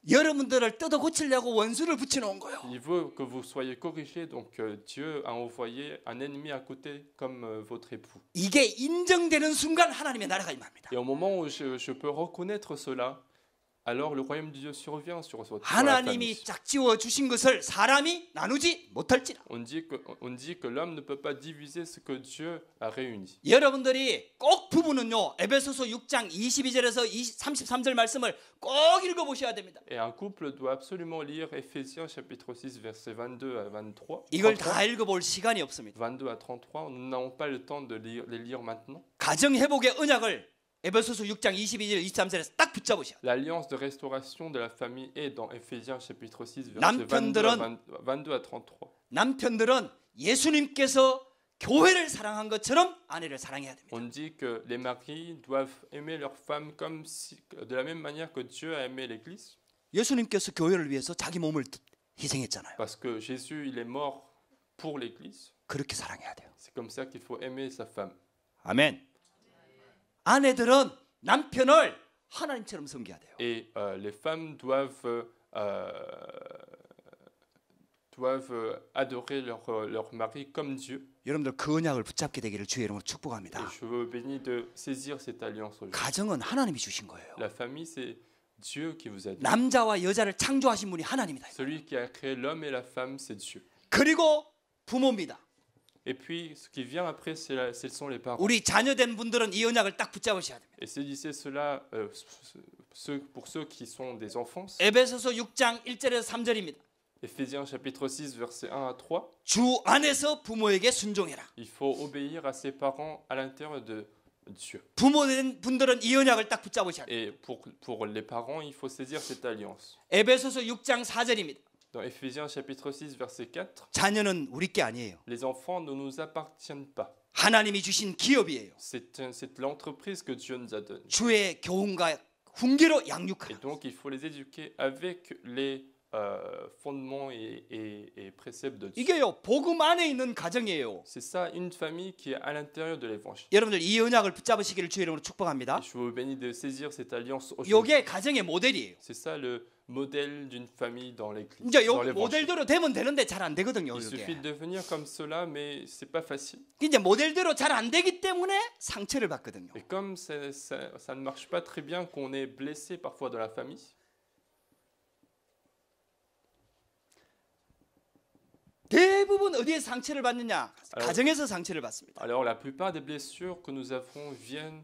A: 여러분들을 뜯어 고치려고 원수를 붙여놓은 거예요.
B: Il veut que vous soyez corrigés, donc Dieu a envoyé un ennemi à côté comme votre époux.
A: 이게 인정되는 순간 하나님의 나라가 임합니다.
B: Et au moment où je peux reconnaître cela, alors le royaume de Dieu survient sur votre
A: 하나님이
B: famille.
A: 짝지워 주신 것을 사람이 나누지 못할지라.
B: On dit que l'homme ne peut pas diviser ce que Dieu a réuni.
A: 여러분들이 꼭 부부는요 에베소서 6장 22절에서 33절 말씀을 꼭 읽어보셔야 됩니다.
B: Et un couple doit absolument lire Éphésiens chapitre 6 versets 22 à 23.
A: 이걸
B: 33.
A: 다 읽어볼 시간이 없습니다.
B: 22 à 33, nous n'avons pas le temps de les lire maintenant.
A: 가정 회복의 언약을 에베소서 6장 22절 23절에서 딱 붙잡으셔야 돼요.
B: L'alliance de restauration de la famille est dans Éphésiens chapitre 6 versets
A: 남편들은
B: 22 à 33.
A: 남편들은 예수님께서 교회를 사랑한 것처럼 아내를 사랑해야 됩니다.
B: On dit que les maris doivent aimer leur femme comme de la même manière que Dieu a aimé l'Église.
A: 예수님께서 교회를 위해서 자기 몸을 희생했잖아요.
B: Parce que Jésus, il est mort pour l'Église.
A: 그렇게 사랑해야 돼요.
B: C'est comme ça qu'il faut aimer sa femme.
A: 아멘. 아내들은 남편을 하나님처럼 섬겨야 돼요.
B: Et les femmes doivent adorer leur mari comme Dieu.
A: 여러분들 그 언약을 붙잡게 되기를 주의 이름으로 축복합니다.
B: Et je veux béni de saisir cette alliance aujourd'hui.
A: 가정은 하나님이 주신 거예요.
B: La famille, c'est Dieu qui vous a donné.
A: 남자와 여자를 창조하신 분이 하나님이다.
B: Celui qui a créé l'homme et la femme, c'est Dieu.
A: 그리고 부모입니다.
B: Et puis, ce qui vient après, ce sont les parents.
A: 우리 자녀된 분들은 이 언약을 딱 붙잡으셔야 됩니다.
B: Et saisissez cela, pour ceux qui sont des enfants.
A: 에베소서 6장 1절에서 3절입니다.
B: Éphésiens chapitre 6, versets 1 à 3.
A: 주 안에서 부모에게 순종해라.
B: Il faut obéir à ses parents à l'intérieur de Dieu.
A: 부모된 분들은 이 언약을 딱 붙잡으셔야 돼요.
B: Et pour les parents, il faut saisir cette alliance.
A: 에베소서 6장 4절입니다.
B: Dans Éphésiens chapitre 6, verset 4,
A: 자녀는 우리 게 아니에요.
B: les enfants ne nous appartiennent pas.
A: 하나님이 주신 기업이에요.
B: C'est l'entreprise que Dieu nous a donnée.
A: 주의 교훈과 훈계로
B: Et
A: 양육하라.
B: donc, il faut les éduquer avec les fondements et préceptes de Dieu.
A: 이게요 복음 안에 있는 가정이에요.
B: C'est ça, une famille qui est à l'intérieur de l'évangile.
A: 여러분들 이 언약을 붙잡으시기를 주의 이름으로 축복합니다.
B: Et je vous bénis de saisir cette alliance aujourd'hui.
A: 이게 가정의 모델이에요.
B: C'est ça le modèle d'une famille dans l'église.
A: 이제 요
B: dans l'évangile.
A: 모델대로 되면 되는데 잘 안 되거든요.
B: Il suffit
A: 이게.
B: de devenir comme cela, mais c'est pas facile.
A: 이제 모델대로 잘 안 되기 때문에 상처를 받거든요.
B: Et comme ça ne marche pas très bien, qu'on est blessé parfois dans la famille,
A: 대부분 어디에 상처를 받느냐? 가정에서 상처를 받습니다.
B: alors la plupart des blessures que nous avons viennent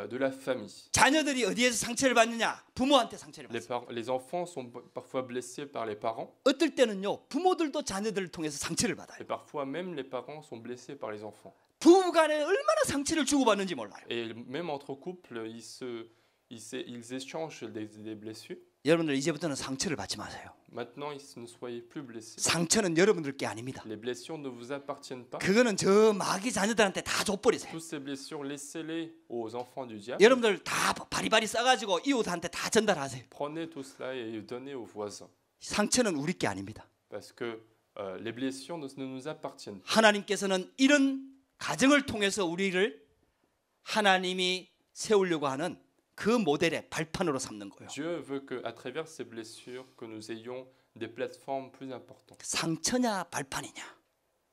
B: de la famille.
A: 자녀들이 어디에서 상처를 받느냐? 부모한테 상처를 받습니다.
B: Les enfants sont parfois blessés par les parents,
A: 어떨 때는요 부모들도 자녀들을 통해서 상처를 받아요.
B: et parfois même les parents sont blessés par les enfants.
A: 부부간에 얼마나 상처를 주고받는지 몰라요.
B: Et même entre couples, ils échangent des blessures.
A: 여러분들 이제부터는 상처를 받지 마세요.
B: Maintenant, ne soyez plus blessés.
A: 상처는 여러분들 게 아닙니다.
B: Les blessures ne vous appartiennent pas.
A: 그거는 저 마귀 자녀들한테 다 줘버리세요.
B: Toutes ces blessures, laissez-les aux enfants du diable.
A: 여러분들 다 바리바리 싸가지고 이웃한테 다 전달하세요.
B: Prenez tout cela et donnez aux voisins.
A: 상처는 우리 게 아닙니다.
B: Parce que les blessures ne nous appartiennent pas.
A: 하나님께서는 이런 가정을 통해서 우리를 하나님이 세우려고 하는 그 모델의 발판으로 삼는 거예요.
B: Dieu veut qu'à travers ces blessures, que nous ayons des plateformes plus importantes.
A: 상처냐 발판이냐?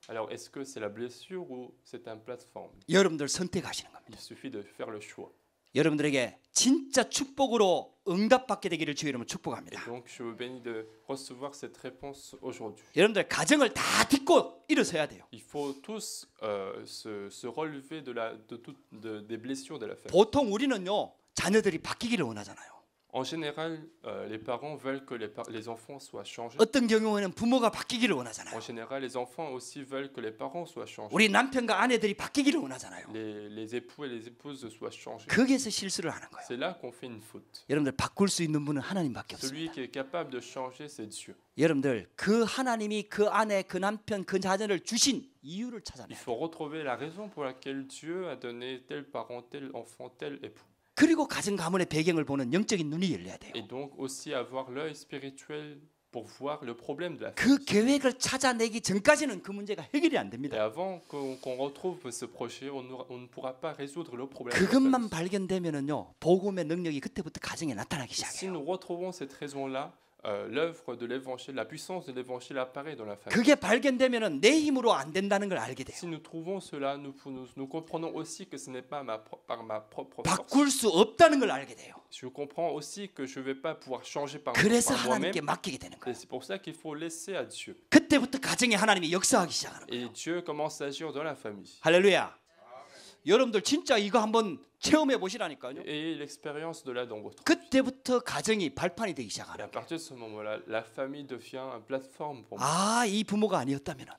B: Alors, est-ce que c'est la blessure ou c'est une plateforme?
A: 여러분들 선택하시는 겁니다.
B: Il suffit de faire le choix.
A: 여러분들에게 진짜 축복으로 응답받게 되기를 주의 이름으로 축복합니다.
B: Donc, je vous bénis de recevoir cette réponse aujourd'hui.
A: 여러분들 가정을 다 딛고 일어서야 돼요.
B: Il faut tous se relever des blessures de la famille.
A: 보통 우리는요 자녀들이 바뀌기를 원하잖아요.
B: En général, les parents veulent que les enfants soient changés.
A: 어떤 경우에는 부모가 바뀌기를 원하잖아요.
B: En général, les enfants aussi veulent que les parents soient changés.
A: 우리 남편과 아내들이 바뀌기를 원하잖아요.
B: Les époux et les épouses soient changés.
A: 거기에서 실수를 하는 거예요.
B: C'est là qu'on fait une faute.
A: 여러분들 바꿀 수 있는 분은 하나님밖에
B: Celui
A: 없습니다.
B: qui est capable de changer, c'est Dieu.
A: 여러분들 그 하나님이 그 아내, 그 남편, 그 자녀를 주신 이유를
B: Il
A: 찾아내야 돼요.
B: faut retrouver la raison pour laquelle Dieu a donné tel parent, tel enfant, tel époux.
A: 그리고 가정 가문의 배경을 보는 영적인 눈이 열려야 돼요.
B: Et donc aussi avoir l'œil spirituel pour voir le problème de la
A: 그
B: famille.
A: 계획을 찾아내기 전까지는 그 문제가 해결이 안
B: Et
A: 됩니다.
B: avant qu'on retrouve ce projet, on ne pourra pas résoudre le problème. de la
A: 그것만
B: famille.
A: 발견되면은요, 복음의 능력이 그때부터 가정에 나타나기
B: Si
A: 시작해요.
B: nous retrouvons cette raison-là, l'œuvre de l'évangile, la puissance de l'évangile apparaît dans la famille.
A: 그게 발견되면은 내 힘으로 안 된다는 걸 알게 돼요.
B: Si nous trouvons cela, nous comprenons aussi que ce n'est pas par ma propre force.
A: 바꿀 수 없다는 걸 알게 돼요.
B: Je comprends aussi que je ne vais pas pouvoir changer par
A: 그래서
B: moi-même.
A: 하나님께 맡기게 되는
B: Et
A: 거예요.
B: c'est pour ça qu'il faut laisser à Dieu.
A: 그때부터 가정에 하나님이 역사하기 시작하는 거예요.
B: Et Dieu commence à agir dans la famille.
A: 할렐루야. 여러분들 진짜 이거 한번 체험해 보시라니까요.
B: Et l'expérience de là dans votre vie.
A: 그때부터 가정이 발판이 되기
B: Et
A: 시작하는
B: à
A: 거예요.
B: partir de ce moment-là, la famille devient une plateforme pour moi.
A: 아, 이 부모가 아니었다면은,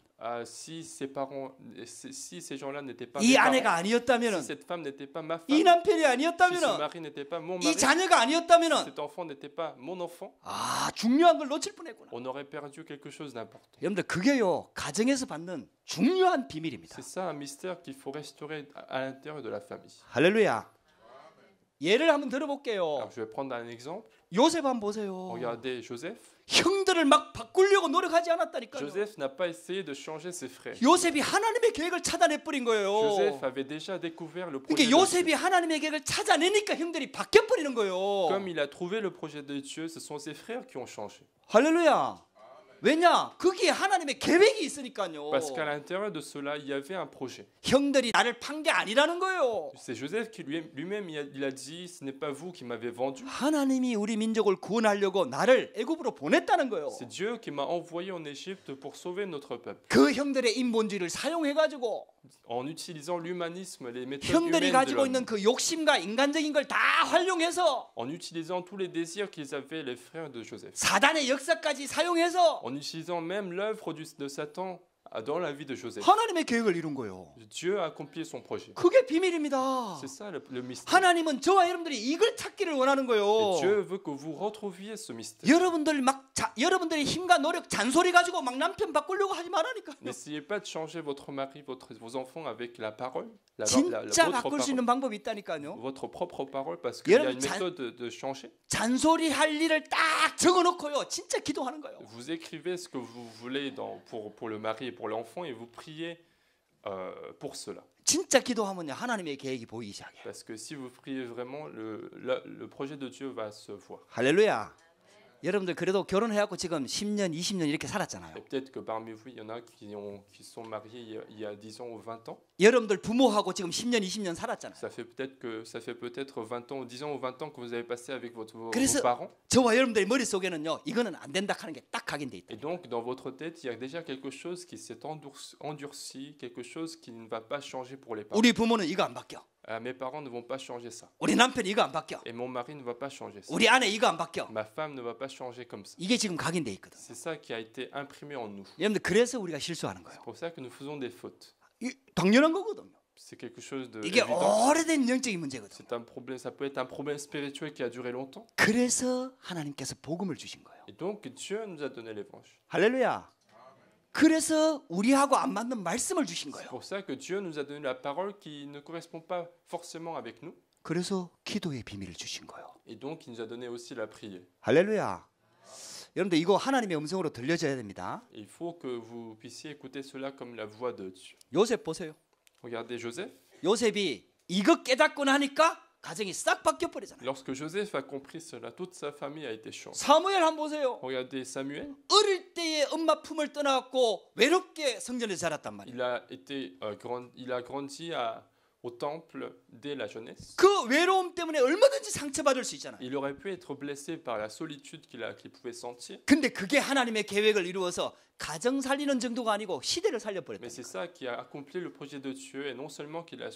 B: Si ces parents, si ces gens-là n'étaient pas
A: 이
B: mes
A: 아내가
B: parents, si
A: 아니었다면은,
B: cette femme n'était pas ma
A: 이
B: femme,
A: 남편이
B: si ce
A: 아니었다면은,
B: mari n'était pas mon
A: 이
B: mari,
A: 자녀가
B: si
A: 아니었다면은,
B: cet enfant n'était pas mon enfant,
A: 아, 중요한 걸 놓칠 뻔했구나.
B: on aurait perdu quelque chose d'important.
A: 여러분들 그게요, 가정에서 받는 중요한 비밀입니다.
B: C'est ça un mystère qu'il faut restaurer à l'intérieur de la famille.
A: 할렐루야. 예를 한번 들어볼게요.
B: Alors je vais prendre un exemple.
A: 요셉 한번 보세요.
B: Regardez Joseph.
A: 형들을 막 바꾸려고 노력하지 않았다니까요.
B: Joseph n'a pas essayé de changer ses frères.
A: 요셉이 하나님의 계획을 찾아내 버린 거예요.
B: Joseph avait déjà découvert le projet
A: 그러니까
B: de Dieu.
A: 요셉이 하나님의 계획을 찾아내니까 형들이 바뀌어 버리는 거예요.
B: Comme il a trouvé le projet de Dieu, ce sont ses frères qui ont changé.
A: 할렐루야. 왜냐? 거기에 하나님의 계획이 있으니까요.
B: Parce qu'à l'intérieur de cela, il y avait un projet.
A: 형들이 나를 판 게 아니라는 거예요.
B: C'est Joseph qui lui-même il a dit, ce n'est pas vous qui m'avez vendu.
A: 하나님이 우리 민족을 구원하려고 나를 애굽으로 보냈다는 거예요.
B: C'est Dieu qui m'a envoyé en Égypte pour sauver notre peuple.
A: 그 형들의 인본주의를 사용해 가지고
B: En utilisant l'humanisme, les méthodes
A: 형들이
B: humaines de
A: 가지고
B: l'homme.
A: 있는 그 욕심과 인간적인 걸 다 활용해서
B: En utilisant tous les désirs qu'ils avaient, les frères de Joseph.
A: 사단의 역사까지 사용해서
B: En utilisant même l'œuvre de Satan dans la vie de Joseph.
A: 하나님의 계획을 이룬 거예요.
B: Dieu a accompli son projet.
A: 그게 비밀입니다.
B: C'est ça le mystère.
A: 하나님은 저와 여러분들이 이걸 찾기를 원하는
B: Et
A: 거예요.
B: Dieu veut que vous retrouviez ce mystère.
A: 여러분들의 힘과 노력, 잔소리 가지고 막 남편 바꾸려고 하지 말라니까요.
B: N'essayez pas de changer votre mari, vos enfants avec la parole,
A: 진짜
B: votre
A: 바꿀 수
B: parole,
A: 있는 방법이 있다니까요.
B: votre propre parole, parce qu'il y a
A: 여러분,
B: une méthode de changer.
A: 잔소리 할 일을 딱 적어놓고요. 진짜 기도하는 거예요.
B: Vous écrivez ce que vous voulez pour le mari et pour l'enfant et vous priez pour cela.
A: 진짜 기도하면요 하나님의 계획이 보이기 시작해요.
B: Parce que si vous priez vraiment, le projet de Dieu va se voir.
A: 할렐루야. 여러분들 그래도 결혼해갖고 지금 10년, 20년 이렇게 살았잖아요.
B: Et peut-être que parmi vous, il y en a qui sont mariés il y a 10 ans ou 20 ans.
A: 여러분들 부모하고 지금 10년, 20년 살았잖아요.
B: Ça fait peut-être 20 ans, 10 ans ou 20 ans que vous avez passé avec vos
A: 그래서
B: parents.
A: 저와 여러분들의 머릿속에는요 이거는 안 된다 하는 게 딱 각인돼 있다.
B: Et donc, dans votre tête, il y a déjà quelque chose qui s'est endurci, quelque chose qui ne va pas changer pour les parents.
A: 우리 부모는 이거 안 바뀌어.
B: Mes parents ne vont pas changer ça.
A: 우리 남편이 이거 안 바뀌어.
B: Et mon mari ne va pas changer ça.
A: 우리 아내 이거 안 바뀌어.
B: Ma femme ne va pas changer comme ça.
A: 이게 지금 각인돼 있거든.
B: C'est ça qui a été imprimé en nous.
A: 여러분들 그래서 우리가 실수하는 거예요.
B: C'est pour ça que nous faisons des fautes.
A: 당연한 거거든요.
B: C'est quelque chose de
A: 이게
B: évident.
A: 오래된 영적인 문제거든.
B: C'est un problème, ça peut être un problème spirituel qui a duré longtemps.
A: 그래서 하나님께서 복음을 주신 거예요.
B: Et donc, Dieu nous a donné l'évangile.
A: 할렐루야. 그래서 우리하고 안 맞는 말씀을 주신
B: C'est
A: 거예요.
B: pour ça que Dieu nous a donné la parole qui ne correspond pas forcément avec nous.
A: 그래서 기도의 비밀을 주신 거예요.
B: Et donc, il nous a donné aussi la prière.
A: 할렐루야. 여러분들 이거 하나님의 음성으로 들려져야 됩니다.
B: Il faut que vous puissiez écouter cela comme la voix de Dieu.
A: 요셉 보세요.
B: Regardez Joseph.
A: 요셉이 이거 깨닫고 나니까 가정이 싹 바뀌어 버리잖아요.
B: Lorsque Joseph a compris cela, toute sa famille a été changée.
A: 사무엘 한번 보세요.
B: Regardez Samuel.
A: 어릴 때에 엄마 품을 떠나갖고 외롭게 성전에서 자랐단 말이에요.
B: Il a grandi au temple dès la jeunesse.
A: 그 외로움 때문에 얼마든지 상처받을 수 있잖아요.
B: Il aurait pu être blessé par la solitude qu'il pouvait sentir.
A: 근데 그게 하나님의 계획을 이루어서 가정 살리는 정도가 아니고 시대를 살려버렸다.
B: Mais c'est ça qui a accompli le projet de Dieu, et non seulement qu'il a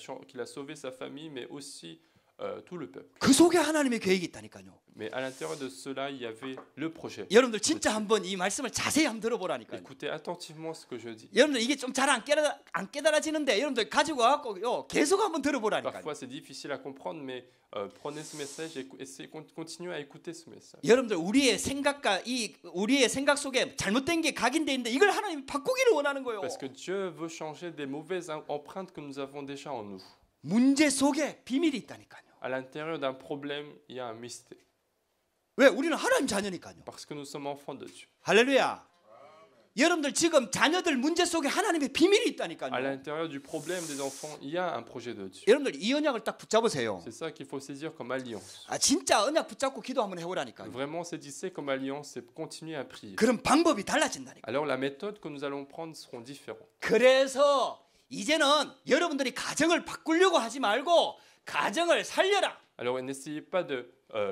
B: sauvé sa famille, mais aussi tout le peuple.
A: 그 속에 하나님의 계획이 있다니까요.
B: Mais à l'intérieur de cela, il y avait le projet.
A: 여러분들 진짜 한번 이 말씀을 자세히 한번 들어보라니까요.
B: Écoutez attentivement ce que je dis.
A: 여러분들 이게 좀 잘 안 깨달아지는데 여러분들 가지고 와갖고 계속 한번 들어보라니까요.
B: Parfois, c'est difficile à comprendre, mais prenez ce message et continuez à écouter ce message.
A: 여러분들 우리의 생각과 우리의 생각 속에 잘못된 게 각인돼 있는데 이걸 하나님이 바꾸기를 원하는 거예요.
B: Parce que Dieu veut changer des mauvaises empreintes que nous avons déjà en nous.
A: 문제 속에 비밀이 있다니까요.
B: À l'intérieur d'un problème, il y a un mystère.
A: 왜? 우리는 하나님 자녀니까요.
B: Parce que nous sommes enfants de Dieu.
A: 할렐루야. 여러분들 지금 자녀들 문제 속에 하나님의 비밀이
B: À
A: 있다니까요.
B: l'intérieur du problème des enfants, il y a un projet de Dieu.
A: 여러분들 이 언약을 딱 붙잡으세요.
B: C'est ça qu'il faut saisir comme alliance.
A: 진짜 언약 붙잡고 기도 한번 해보라니까요.
B: Vraiment saisissez comme alliance et continuez à prier.
A: 그럼 방법이 달라진다니까.
B: Alors la méthode que nous allons prendre seront différentes.
A: 그래서 이제는 여러분들이 가정을 바꾸려고 하지 말고 가정을 살려라.
B: Alors n'essayez pas de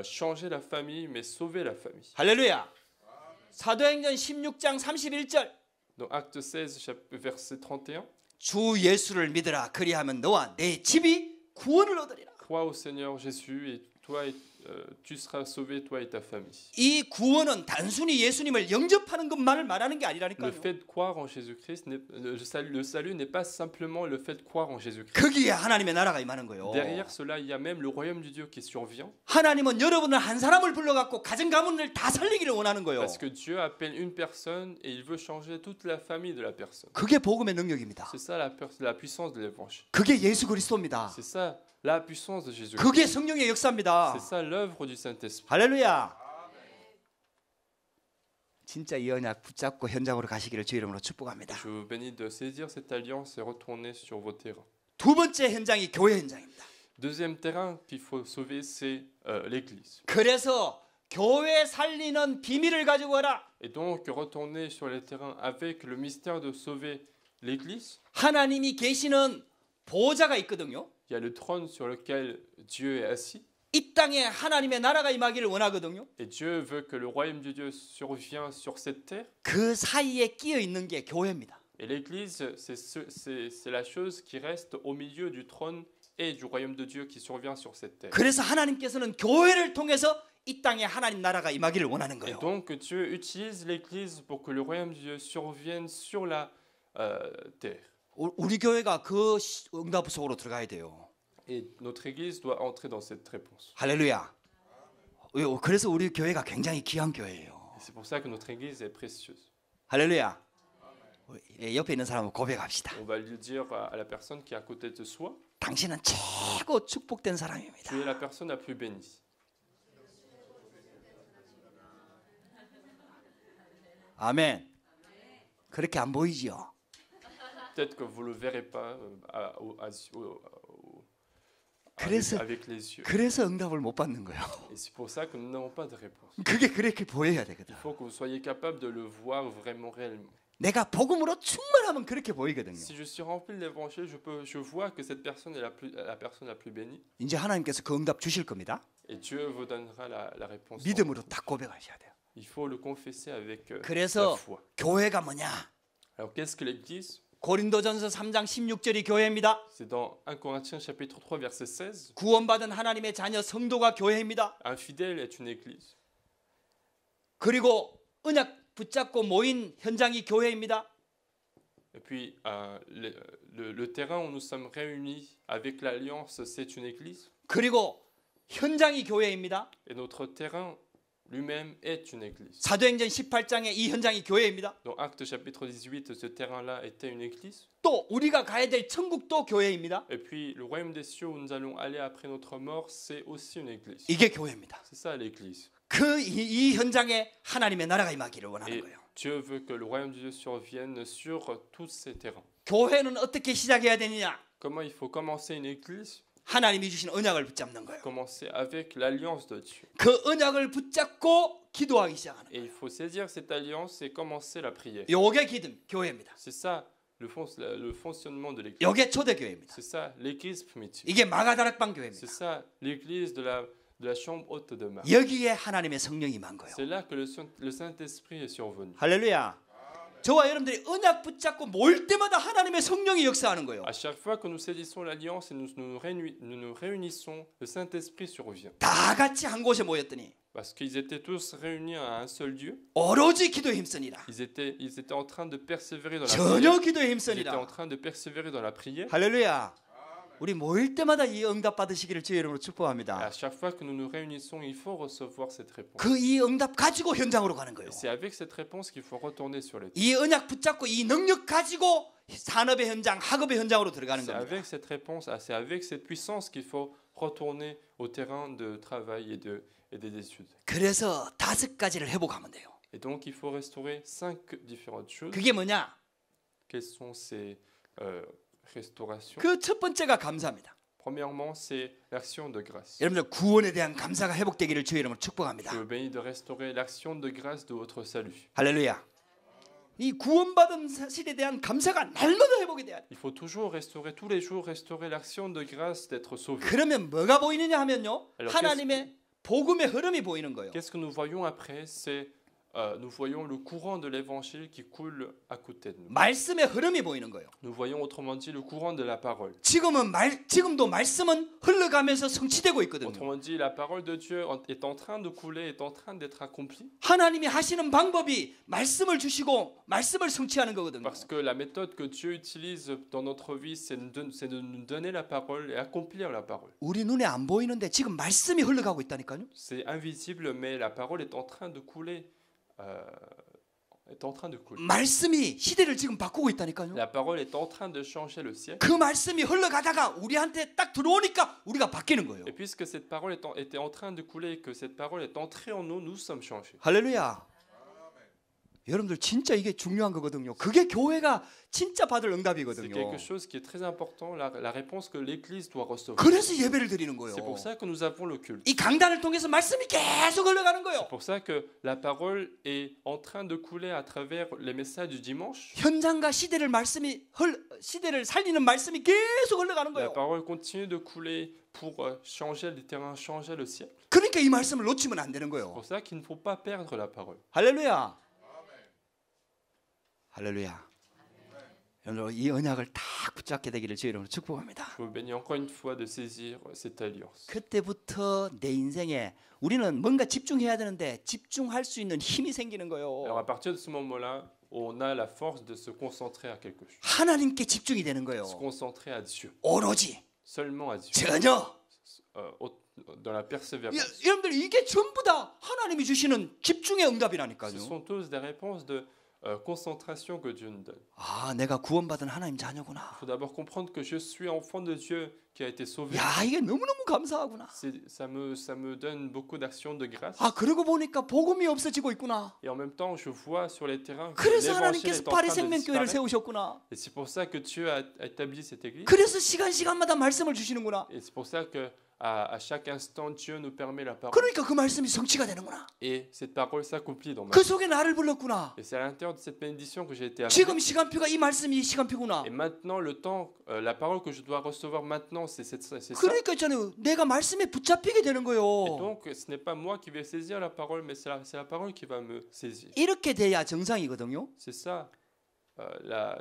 B: changer la famille, mais sauver la famille.
A: 할렐루야. 사도행전 16장 31절.
B: Dans Acte 16, verset 31,
A: 주 예수를 믿으라. 그리하면 너와 내 집이 구원을 얻으리라.
B: crois au Seigneur Jésus et toi tu seras sauvé, toi et ta famille.
A: 이 구원은 단순히 예수님을 영접하는 것만을 말하는 게
B: Le
A: 아니라니까요.
B: fait de croire en Jésus-Christ, le salut n'est pas simplement le fait de croire en Jésus-Christ.
A: 거기에 하나님의 나라가 임하는 거예요.
B: Derrière cela, il y a même le royaume du Dieu qui survient.
A: 하나님은 여러분을 한 사람을 불러갖고 가정 가문을 다 살리기를 원하는 거예요.
B: Parce que Dieu appelle une personne et il veut changer toute la famille de la personne.
A: 그게 복음의 능력입니다.
B: C'est ça la puissance de l'évangile.
A: 그게 예수 그리스도입니다.
B: C'est ça la puissance de Jésus.
A: 그게 성령의 역사입니다.
B: C'est ça l'œuvre du Saint-Esprit.
A: 할렐루야. 진짜 이 언약 붙잡고 현장으로 가시기를 주 이름으로 축복합니다.
B: Je vous bénis de saisir cette alliance et retourner sur vos terrains.
A: 두 번째 현장이 교회 현장입니다.
B: Deuxième terrain qu'il faut sauver, c'est l'Église.
A: 그래서 교회 살리는 비밀을 가지고 와라.
B: Et donc retourner sur les terrains avec le mystère de sauver l'Église.
A: 하나님이 계시는 보좌가 있거든요.
B: Il y a le trône sur lequel Dieu est assis.
A: 이 땅에 하나님의 나라가 임하기를 원하거든요.
B: Et Dieu veut que le royaume de Dieu survienne sur cette terre.
A: 그 사이에 끼어 있는 게 교회입니다.
B: Et l'Église, c'est la chose qui reste au milieu du trône et du royaume de Dieu qui survient sur cette terre.
A: 그래서 하나님께서는 교회를 통해서 이 땅에 하나님 나라가 임하기를 원하는
B: Et
A: 거예요.
B: donc Dieu utilise l'Église pour que le royaume de Dieu survienne sur la terre.
A: 우리 교회가 그 응답 속으로 들어가야 돼요.
B: Et notre Église doit entrer dans cette réponse.
A: 할렐루야. 그래서 우리 교회가 굉장히 귀한 교회예요.
B: Et c'est pour ça que notre Église est précieuse.
A: 할렐루야. 옆에 있는 사람은 고백합시다.
B: On va le dire à la personne qui est à côté de soi.
A: 당신은 최고 축복된 사람입니다.
B: Tu es la personne la plus bénie.
A: 아멘. 그렇게 안 보이지요?
B: Peut-être que vous ne le verrez pas
A: 그래서
B: avec les yeux.
A: 그래서 응답을 못 받는 거예요.
B: Et c'est pour ça que nous n'avons pas de réponse.
A: 그게 그렇게 보여야 되거든.
B: Il faut que vous soyez capable de le voir vraiment réellement.
A: 내가 복음으로 충만하면 그렇게 보이거든요.
B: Si je suis rempli de l'évangile, je vois que cette personne est la personne la plus bénie.
A: 이제 하나님께서 그 응답 주실 겁니다.
B: Et Dieu vous donnera la réponse.
A: 믿음으로 딱 고백하셔야 돼요.
B: Il faut le confesser avec la
A: 그래서
B: foi.
A: 교회가 뭐냐?
B: Alors qu'est-ce que l'Église?
A: 고린도전서 3장 16절이 교회입니다.
B: C'est dans 1 Corinthiens chapitre 3 verset 16.
A: 구원받은 하나님의 자녀 성도가 교회입니다.
B: Un fidèle est une église.
A: 그리고 언약 붙잡고 모인 현장이 교회입니다.
B: Et puis le terrain où nous sommes réunis avec l'alliance, c'est une église.
A: 그리고 현장이 교회입니다.
B: Et notre terrain lui-même est une église.
A: 사도행전 18장에 이 현장이 교회입니다.
B: Dans Acte chapitre 18, ce terrain-là était une église.
A: 또 우리가 가야 될 천국도 교회입니다.
B: Et puis le royaume des cieux où nous allons aller après notre mort, c'est aussi une église.
A: 이게 교회입니다.
B: C'est ça l'église.
A: 이 현장에 하나님의 나라가 임하기를 원하는
B: Et
A: 거예요.
B: Dieu veut que le royaume de Dieu survienne sur tous ces terrains.
A: 교회는 어떻게 시작해야 되느냐?
B: Comment il faut commencer une église?
A: 하나님이 주신 언약을 붙잡는 거예요.
B: Commencer avec l'alliance de Dieu.
A: 그 언약을 붙잡고 기도하기 시작하는
B: Et il faut saisir cette alliance et commencer la prière.
A: 거예요. 요게 기름 교회입니다.
B: C'est ça le fonctionnement de l'église.
A: 요게 초대교회입니다.
B: C'est ça l'église primitive.
A: 이게 마가다락방 교회입니다.
B: C'est ça l'église de la chambre haute de Marie.
A: 여기에 하나님의 성령이 임한 거예요.
B: C'est là que le Saint-Esprit est survenu.
A: 할렐루야. 저와 여러분들이 언약 붙잡고 모일 때마다 하나님의 성령이 역사하는 거예요.
B: À chaque fois que nous saisissons l'alliance et nous nous réunissons, le Saint-Esprit survient.
A: 다 같이 한 곳에 모였더니
B: Parce qu'ils étaient tous réunis à un seul Dieu.
A: 오로지 기도에 힘쓰니라.
B: Ils étaient en train de persévérer dans la
A: 전혀
B: prière.
A: 기도에
B: Ils étaient en
A: 힘쓰니라.
B: train de persévérer dans la prière.
A: 할렐루야. 우리 모일 때마다 이 응답 받으시기를 주의 이름으로
B: Et
A: 축복합니다.
B: à chaque fois que nous nous réunissons, il faut recevoir cette réponse.
A: 그 이 응답 가지고 현장으로 가는 거예요.
B: Et c'est avec cette réponse qu'il faut retourner sur le terrain.
A: 이 언약 붙잡고 이 능력 가지고 산업의 현장, 학업의 현장으로 들어가는
B: C'est
A: 겁니다.
B: avec cette réponse, c'est avec cette puissance qu'il faut retourner au terrain de travail et des études.
A: 그래서 5가지를 회복하면 돼요.
B: Et donc, il faut restaurer 5 différentes choses.
A: 그게 뭐냐?
B: Quelles sont ces restaurations?
A: 그 첫 번째가 감사입니다.
B: Premièrement, c'est l'action de grâce.
A: 여러분들 구원에 대한 감사가 회복되기를 주의 이름으로 축복합니다.
B: Je vous bénis de restaurer l'action de grâce de votre salut.
A: 할렐루야. 이 구원받은 사실에 대한 감사가 날마다 회복이 돼야 돼.
B: Il faut toujours restaurer, tous les jours, restaurer l'action de grâce d'être sauvé.
A: 그러면 뭐가 보이느냐 하면요.
B: Alors,
A: 하나님의 복음의 흐름이 보이는 거예요.
B: Qu'est-ce que nous voyons après? Nous voyons le courant de l'évangile qui coule à côté de nous.
A: 말씀의 흐름이 보이는 거예요.
B: Nous voyons autrement dit le courant de la parole.
A: 지금도 말씀은 흘러가면서 성취되고 있거든요.
B: Autrement dit, la parole de Dieu est en train de couler, est en train d'être accomplie.
A: 하나님이 하시는 방법이 말씀을 주시고 말씀을 성취하는 거거든요.
B: Parce que la méthode que Dieu utilise dans notre vie, c'est de nous donner la parole et accomplir la parole.
A: 우리 눈에 안 보이는데 지금 말씀이 흘러가고 있다니까요.
B: C'est invisible, mais la parole est en train de couler. Est en train de couler.
A: 말씀이 시대를 지금 바꾸고 있다니까요.
B: La parole est en train de changer le siècle.
A: 그 말씀이 흘러가다가 우리한테 딱 들어오니까 우리가 바뀌는 거예요.
B: Et puisque cette parole était en train de couler et que cette parole est entrée en nous, nous sommes changés.
A: 할렐루야. 여러분들 진짜 이게 중요한 거거든요. 그게 교회가 진짜 받을
B: C'est
A: 응답이거든요.
B: quelque chose qui est très important, la réponse que l'Église doit recevoir.
A: 그래서 예배를 드리는 거예요.
B: C'est pour ça que nous avons le culte.
A: 이 강단을 통해서 말씀이 계속 흘러가는 거예요.
B: C'est pour ça que la parole est en train de couler à travers les messages du dimanche.
A: 현장과 시대를 살리는 말씀이 계속 흘러가는
B: La
A: 거예요.
B: parole continue de couler pour changer les terrains, changer le ciel.
A: 그러니까 이 말씀을 놓치면 안 되는
B: C'est
A: 거예요.
B: pour ça qu'il ne faut pas perdre la parole.
A: 할렐루야. 할렐루야. 여러분 이 언약을 딱 붙잡게 되기를 주의 이름으로 축복합니다.
B: Je vous bénis encore une fois de saisir cette alliance.
A: 그때부터 내 인생에 우리는 뭔가 집중해야 되는데 집중할 수 있는 힘이 생기는
B: Alors
A: 거예요.
B: à partir de ce moment-là, on a la force de se concentrer à quelque chose.
A: 하나님께 집중이 되는 거예요.
B: Se concentrer à Dieu.
A: 오로지
B: Seulement à Dieu.
A: 전혀.
B: Dans la persévérance.
A: 여러분들 이게 전부 다 하나님이 주시는 집중의
B: Ce
A: 응답이라니까요.
B: sont tous des réponses de concentration que Dieu nous donne.
A: 아, 내가 구원받은 하나님 자녀구나.
B: Il faut d'abord comprendre que je suis enfant de Dieu qui a été sauvé.
A: 야, 이게 너무너무 감사하구나.
B: Ça me donne beaucoup d'actions de grâce.
A: 아, 그러고 보니까 복음이 없어지고 있구나.
B: Et en même temps, je vois sur les terrains que
A: 그래서
B: l'évangile
A: 하나님께서
B: est en
A: 파리
B: train de
A: 생명교회를
B: disparaître.
A: 세우셨구나.
B: Et c'est pour ça que Dieu a établi cette église.
A: 그래서 시간마다 말씀을 주시는구나.
B: Et c'est pour ça que à chaque instant, Dieu nous permet la parole.
A: 그러니까 그 말씀이 성취가 되는구나.
B: Et cette parole s'accomplit dans ma
A: 그
B: vie.
A: 속에 나를 불렀구나.
B: Et c'est à l'intérieur de cette bénédiction que j'ai été appelé.
A: 지금 시간표가 이 말씀이 시간표구나.
B: Et maintenant, le temps, la parole que je dois recevoir maintenant, c'est ça.
A: 그러니까 있잖아요. 내가 말씀에 붙잡히게 되는
B: Et
A: 거예요.
B: donc, ce n'est pas moi qui vais saisir la parole, mais c'est la parole qui va me saisir.
A: 이렇게 돼야 정상이거든요.
B: C'est ça,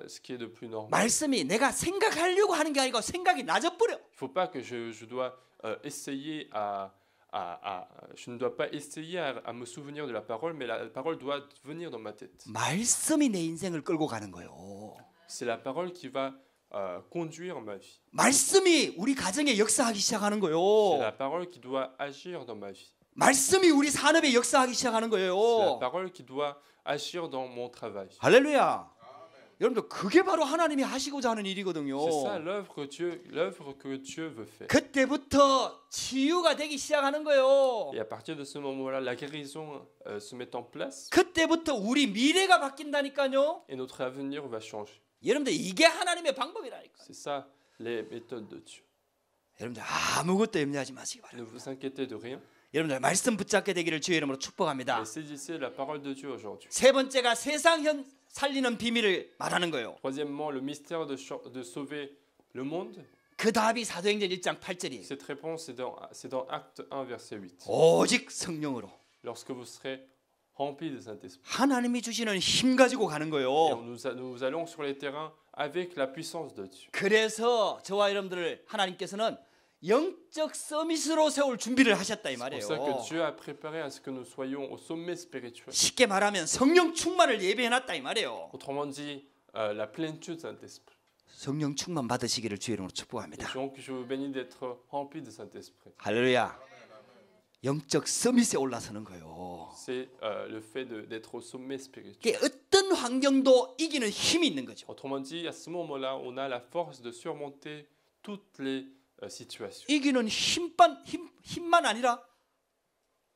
B: ce qui est de plus normal.
A: 말씀이 내가 생각하려고 하는 게 아니고 생각이 낮아버려.
B: Il ne faut pas que je dois essayer je ne dois pas essayer à me souvenir de la parole, mais la parole doit venir dans ma tête.
A: 말씀이 내 인생을 끌고 가는 거예요.
B: C'est la parole qui va conduire ma vie.
A: 말씀이 우리 가정에 역사하기 시작하는
B: C'est
A: 거예요.
B: la parole qui doit agir dans ma vie.
A: 말씀이 우리 산업에 역사하기 시작하는
B: C'est la
A: 거예요.
B: parole qui doit agir dans mon travail.
A: 할렐루야. 여러분들 그게 바로 하나님이 하시고자 하는 일이거든요.
B: C'est ça l'œuvre que Dieu veut faire.
A: 그때부터 치유가 되기 시작하는 거예요.
B: Et à partir de ce moment-là, la guérison se met en place
A: 그때부터 우리 미래가 바뀐다니까요.
B: et notre avenir va changer.
A: 여러분들 이게 하나님의 방법이라니까.
B: C'est ça les méthodes de Dieu.
A: 여러분들 아무것도 염려하지 마시기
B: Ne
A: 바랍니다.
B: vous inquiétez de rien,
A: 여러분들 말씀 붙잡게 되기를 주의 이름으로 축복합니다.
B: mais saisissez la parole de Dieu aujourd'hui.
A: 세 번째가 세상 살리는 비밀을 말하는 거예요.
B: Troisièmement, le mystère de sauver le monde.
A: 그 답이 사도행전 1장 8절이에요.
B: Cette réponse, c'est dans Acte 1, verset 8.
A: 오직 성령으로
B: Lorsque vous serez remplis de Saint-Esprit.
A: 하나님이 주시는 힘 가지고 가는
B: Et
A: 거예요.
B: nous allons sur les terrains avec la puissance de Dieu.
A: 그래서 저와 여러분들을 하나님께서는 영적 서밋으로 세울 준비를 하셨다 이
B: C'est pour ça que
A: 말이에요.
B: Dieu a préparé à ce que nous soyons au sommet spirituel.
A: 쉽게 말하면 성령 충만을 예배해놨다 이 말이에요.
B: Autrement dit, la plénitude de Saint-Esprit.
A: 성령 충만 받으시기를 주의 이름으로
B: Et
A: 축복합니다.
B: donc, je vous bénis d'être remplis de Saint-Esprit.
A: 할렐루야. 영적 서밋에 올라서는 거예요.
B: C'est le fait d'être au sommet spirituel.
A: 이게 어떤 환경도 이기는 힘이 있는 거죠.
B: Autrement dit, à ce moment-là, on a la force de surmonter toutes les situations.
A: 이기는 힘만 아니라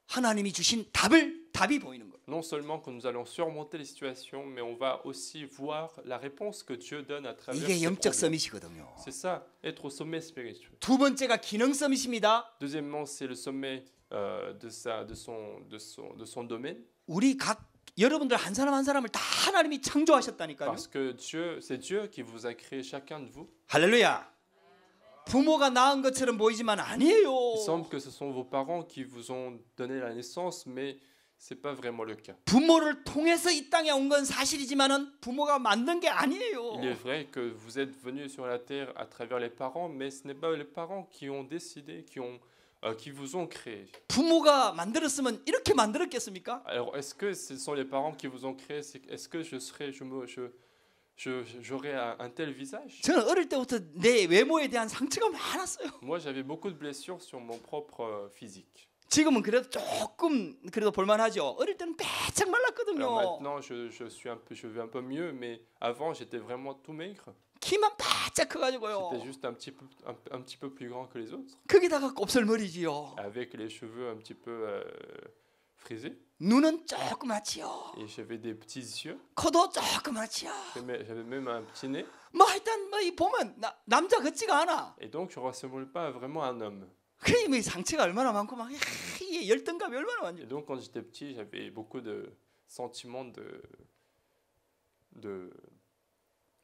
A: 하나님이 주신 답이 보이는 거예요.
B: Non seulement que nous allons surmonter les situations, mais on va aussi voir la réponse que Dieu donne à travers
A: 이게
B: ces
A: 영적
B: problèmes.
A: 서밋이거든요.
B: C'est ça, être au sommet spirituel.
A: 두 번째가 기능 서밋입니다.
B: Deuxièmement, c'est le sommet de son domaine.
A: 우리 여러분들 한 사람 한 사람을 다 하나님이 창조하셨다니까요.
B: Parce que c'est Dieu qui vous a créé chacun de vous.
A: 할렐루야. 부모가 낳은 것처럼 보이지만 아니에요.
B: Il semble que ce sont vos parents qui vous ont donné la naissance, mais c'est pas vraiment le cas.
A: 부모를 통해서 이 땅에 온 건 사실이지만은 부모가 만든 게 아니에요.
B: Il est vrai que vous êtes venus sur la terre à travers les parents, mais ce n'est pas les parents qui ont décidé, qui vous ont créé.
A: 부모가 만들었으면 이렇게 만들었겠습니까?
B: Alors, est-ce que ce sont les parents qui vous ont créé? Est-ce que j'aurais un tel visage?
A: 저는 어릴 때부터 내 외모에 대한 상처가 많았어요.
B: Moi, j'avais beaucoup de blessures sur mon propre physique.
A: 지금은 그래도 조금 그래도 볼만하죠. 어릴 때는 빼짝
B: Alors
A: 말랐거든요.
B: maintenant, je vais un peu mieux, mais avant, j'étais vraiment tout maigre.
A: 키만 바짝 커가지고요.
B: J'étais juste un petit peu plus grand que les autres,
A: 거기다가 곱슬머리지요.
B: avec les cheveux un petit peu frisés,
A: 눈은 조그맣지요.
B: et j'avais des petits yeux,
A: 코도 조그맣지요.
B: j'avais même un petit nez,
A: 뭐 일단 뭐 이 보면 남자 같지가 않아.
B: et donc je ne ressemblais pas vraiment à un homme.
A: 그러니 뭐 상처가 얼마나 많고 막 이게 열등감이 얼마나
B: Et
A: 많죠.
B: donc quand j'étais petit, j'avais beaucoup de sentiments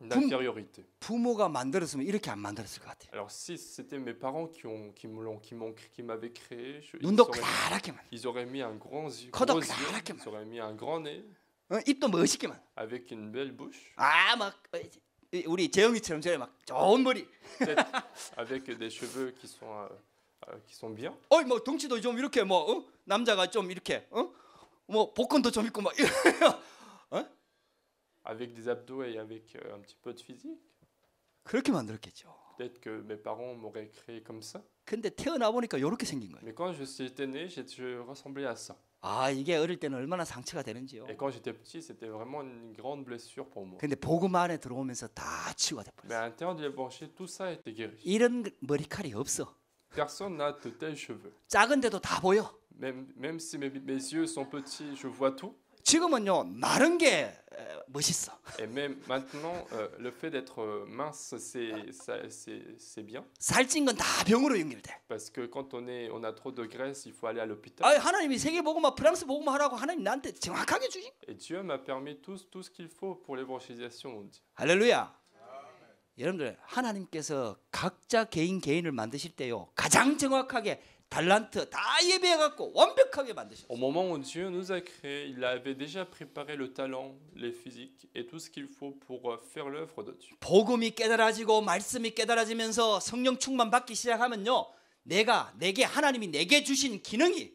B: d'infériorité.
A: 부모가 만들었으면 이렇게 안 만들었을 것 같아요.
B: Alors si c'était mes parents qui m'avaient créé,
A: 눈도 clar하게만,
B: ils auraient mis un gros yeux,
A: 코도
B: ils
A: clar하게만,
B: auraient mis un grand nez
A: 입도 멋있게만.
B: avec une belle bouche,
A: 막 우리 재영이처럼 저래 막 좋은 머리.
B: peut-être avec des cheveux qui sont bien,
A: 뭐 덩치도 좀 이렇게 남자가 좀 이렇게 뭐 복근도 좀 있고 막
B: avec des abdos et avec un petit peu de physique.
A: 그렇게 만들었겠죠.
B: Peut-être que mes parents m'auraient créé comme ça.
A: 근데 태어나 보니까 이렇게 생긴 거예요.
B: Mais quand j'étais né, je ressemblais à ça.
A: 이게 어릴 때는 얼마나 상처가 되는지요.
B: Et quand j'étais petit, c'était vraiment une grande blessure pour moi.
A: 근데 복음 안에 들어오면서 다 치유가 돼
B: Mais à
A: 버렸어요.
B: l'intérieur de l'évangile, tout ça a été guéri.
A: 이런 머리칼이 없어.
B: Personne n'a de tels cheveux.
A: 작은데도 다 보여.
B: Même si mes yeux sont petits, je vois tout.
A: 지금은요 마른 게 멋있어.
B: Et même maintenant, le fait d'être mince, c'est bien.
A: 살찐 건 다 병으로 연결돼.
B: Parce que quand on a trop de graisse, il faut aller à l'hôpital.
A: 하나님이 세계 복음화 프랑스 복음화 하라고 하나님 나한테 정확하게 주신.
B: Et Dieu m'a permis tout ce qu'il faut pour l'évangélisation. On dit.
A: 할렐루야. 여러분들 하나님께서 각자 개인을 만드실 때요 가장 정확하게 달란트 다 예배해 갖고 완벽하게 만드셨어요.
B: Au moment où Dieu nous a créés, il avait déjà préparé le talent, les physiques et tout ce qu'il faut pour faire l'œuvre de Dieu.
A: 복음이 깨달아지고 말씀이 깨달아지면서 성령 충만 받기 시작하면요 내게 하나님이 내게 주신 기능이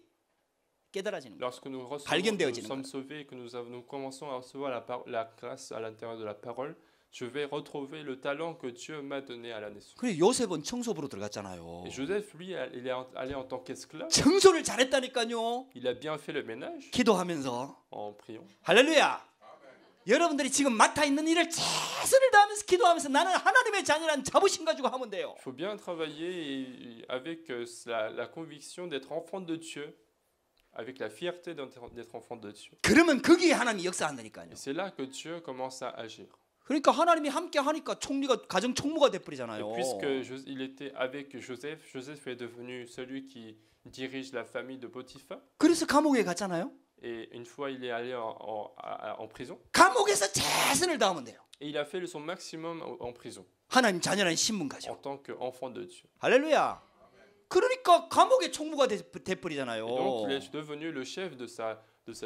A: 깨달아지는 거예요.
B: Lorsque nous
A: 발견되어지는
B: sommes sauvés et que nous commençons à recevoir la grâce à l'intérieur de la parole, je vais retrouver le talent que Dieu m'a donné à la naissance.
A: 그래 요셉은 청소부로 들어갔잖아요.
B: Et Joseph, lui, il est allé en tant qu'esclave.
A: 청소를 잘했다니까요.
B: Il a bien fait le ménage
A: 기도하면서
B: en priant.
A: 할렐루야. 여러분들이 지금 맡아 있는 일을 최선을 다하면서 기도하면서 나는 하나님의 자녀라는 자부심 가지고 하면 돼요.
B: Il faut bien travailler avec la conviction d'être enfant de Dieu, avec la fierté d'être enfant de Dieu.
A: 그러면 거기에 하나님이 역사한다니까요.
B: Et c'est là que Dieu commence à agir.
A: 그러니까 하나님이 함께 하니까 가정 총무가 돼
B: Et
A: 버리잖아요.
B: puisque il était avec Joseph, Joseph est devenu celui qui dirige la famille de Potiphar.
A: 그래서 감옥에 갔잖아요.
B: Et une fois, il est allé en prison.
A: 감옥에서 최선을 다하면 돼요.
B: Et il a fait son maximum en prison,
A: 하나님 자녀라는 신분
B: en
A: 가지고.
B: tant qu'enfant de Dieu.
A: 할렐루야. 그러니까 감옥의 총무가 돼
B: Et donc, il
A: 버리잖아요.
B: est devenu le chef de sa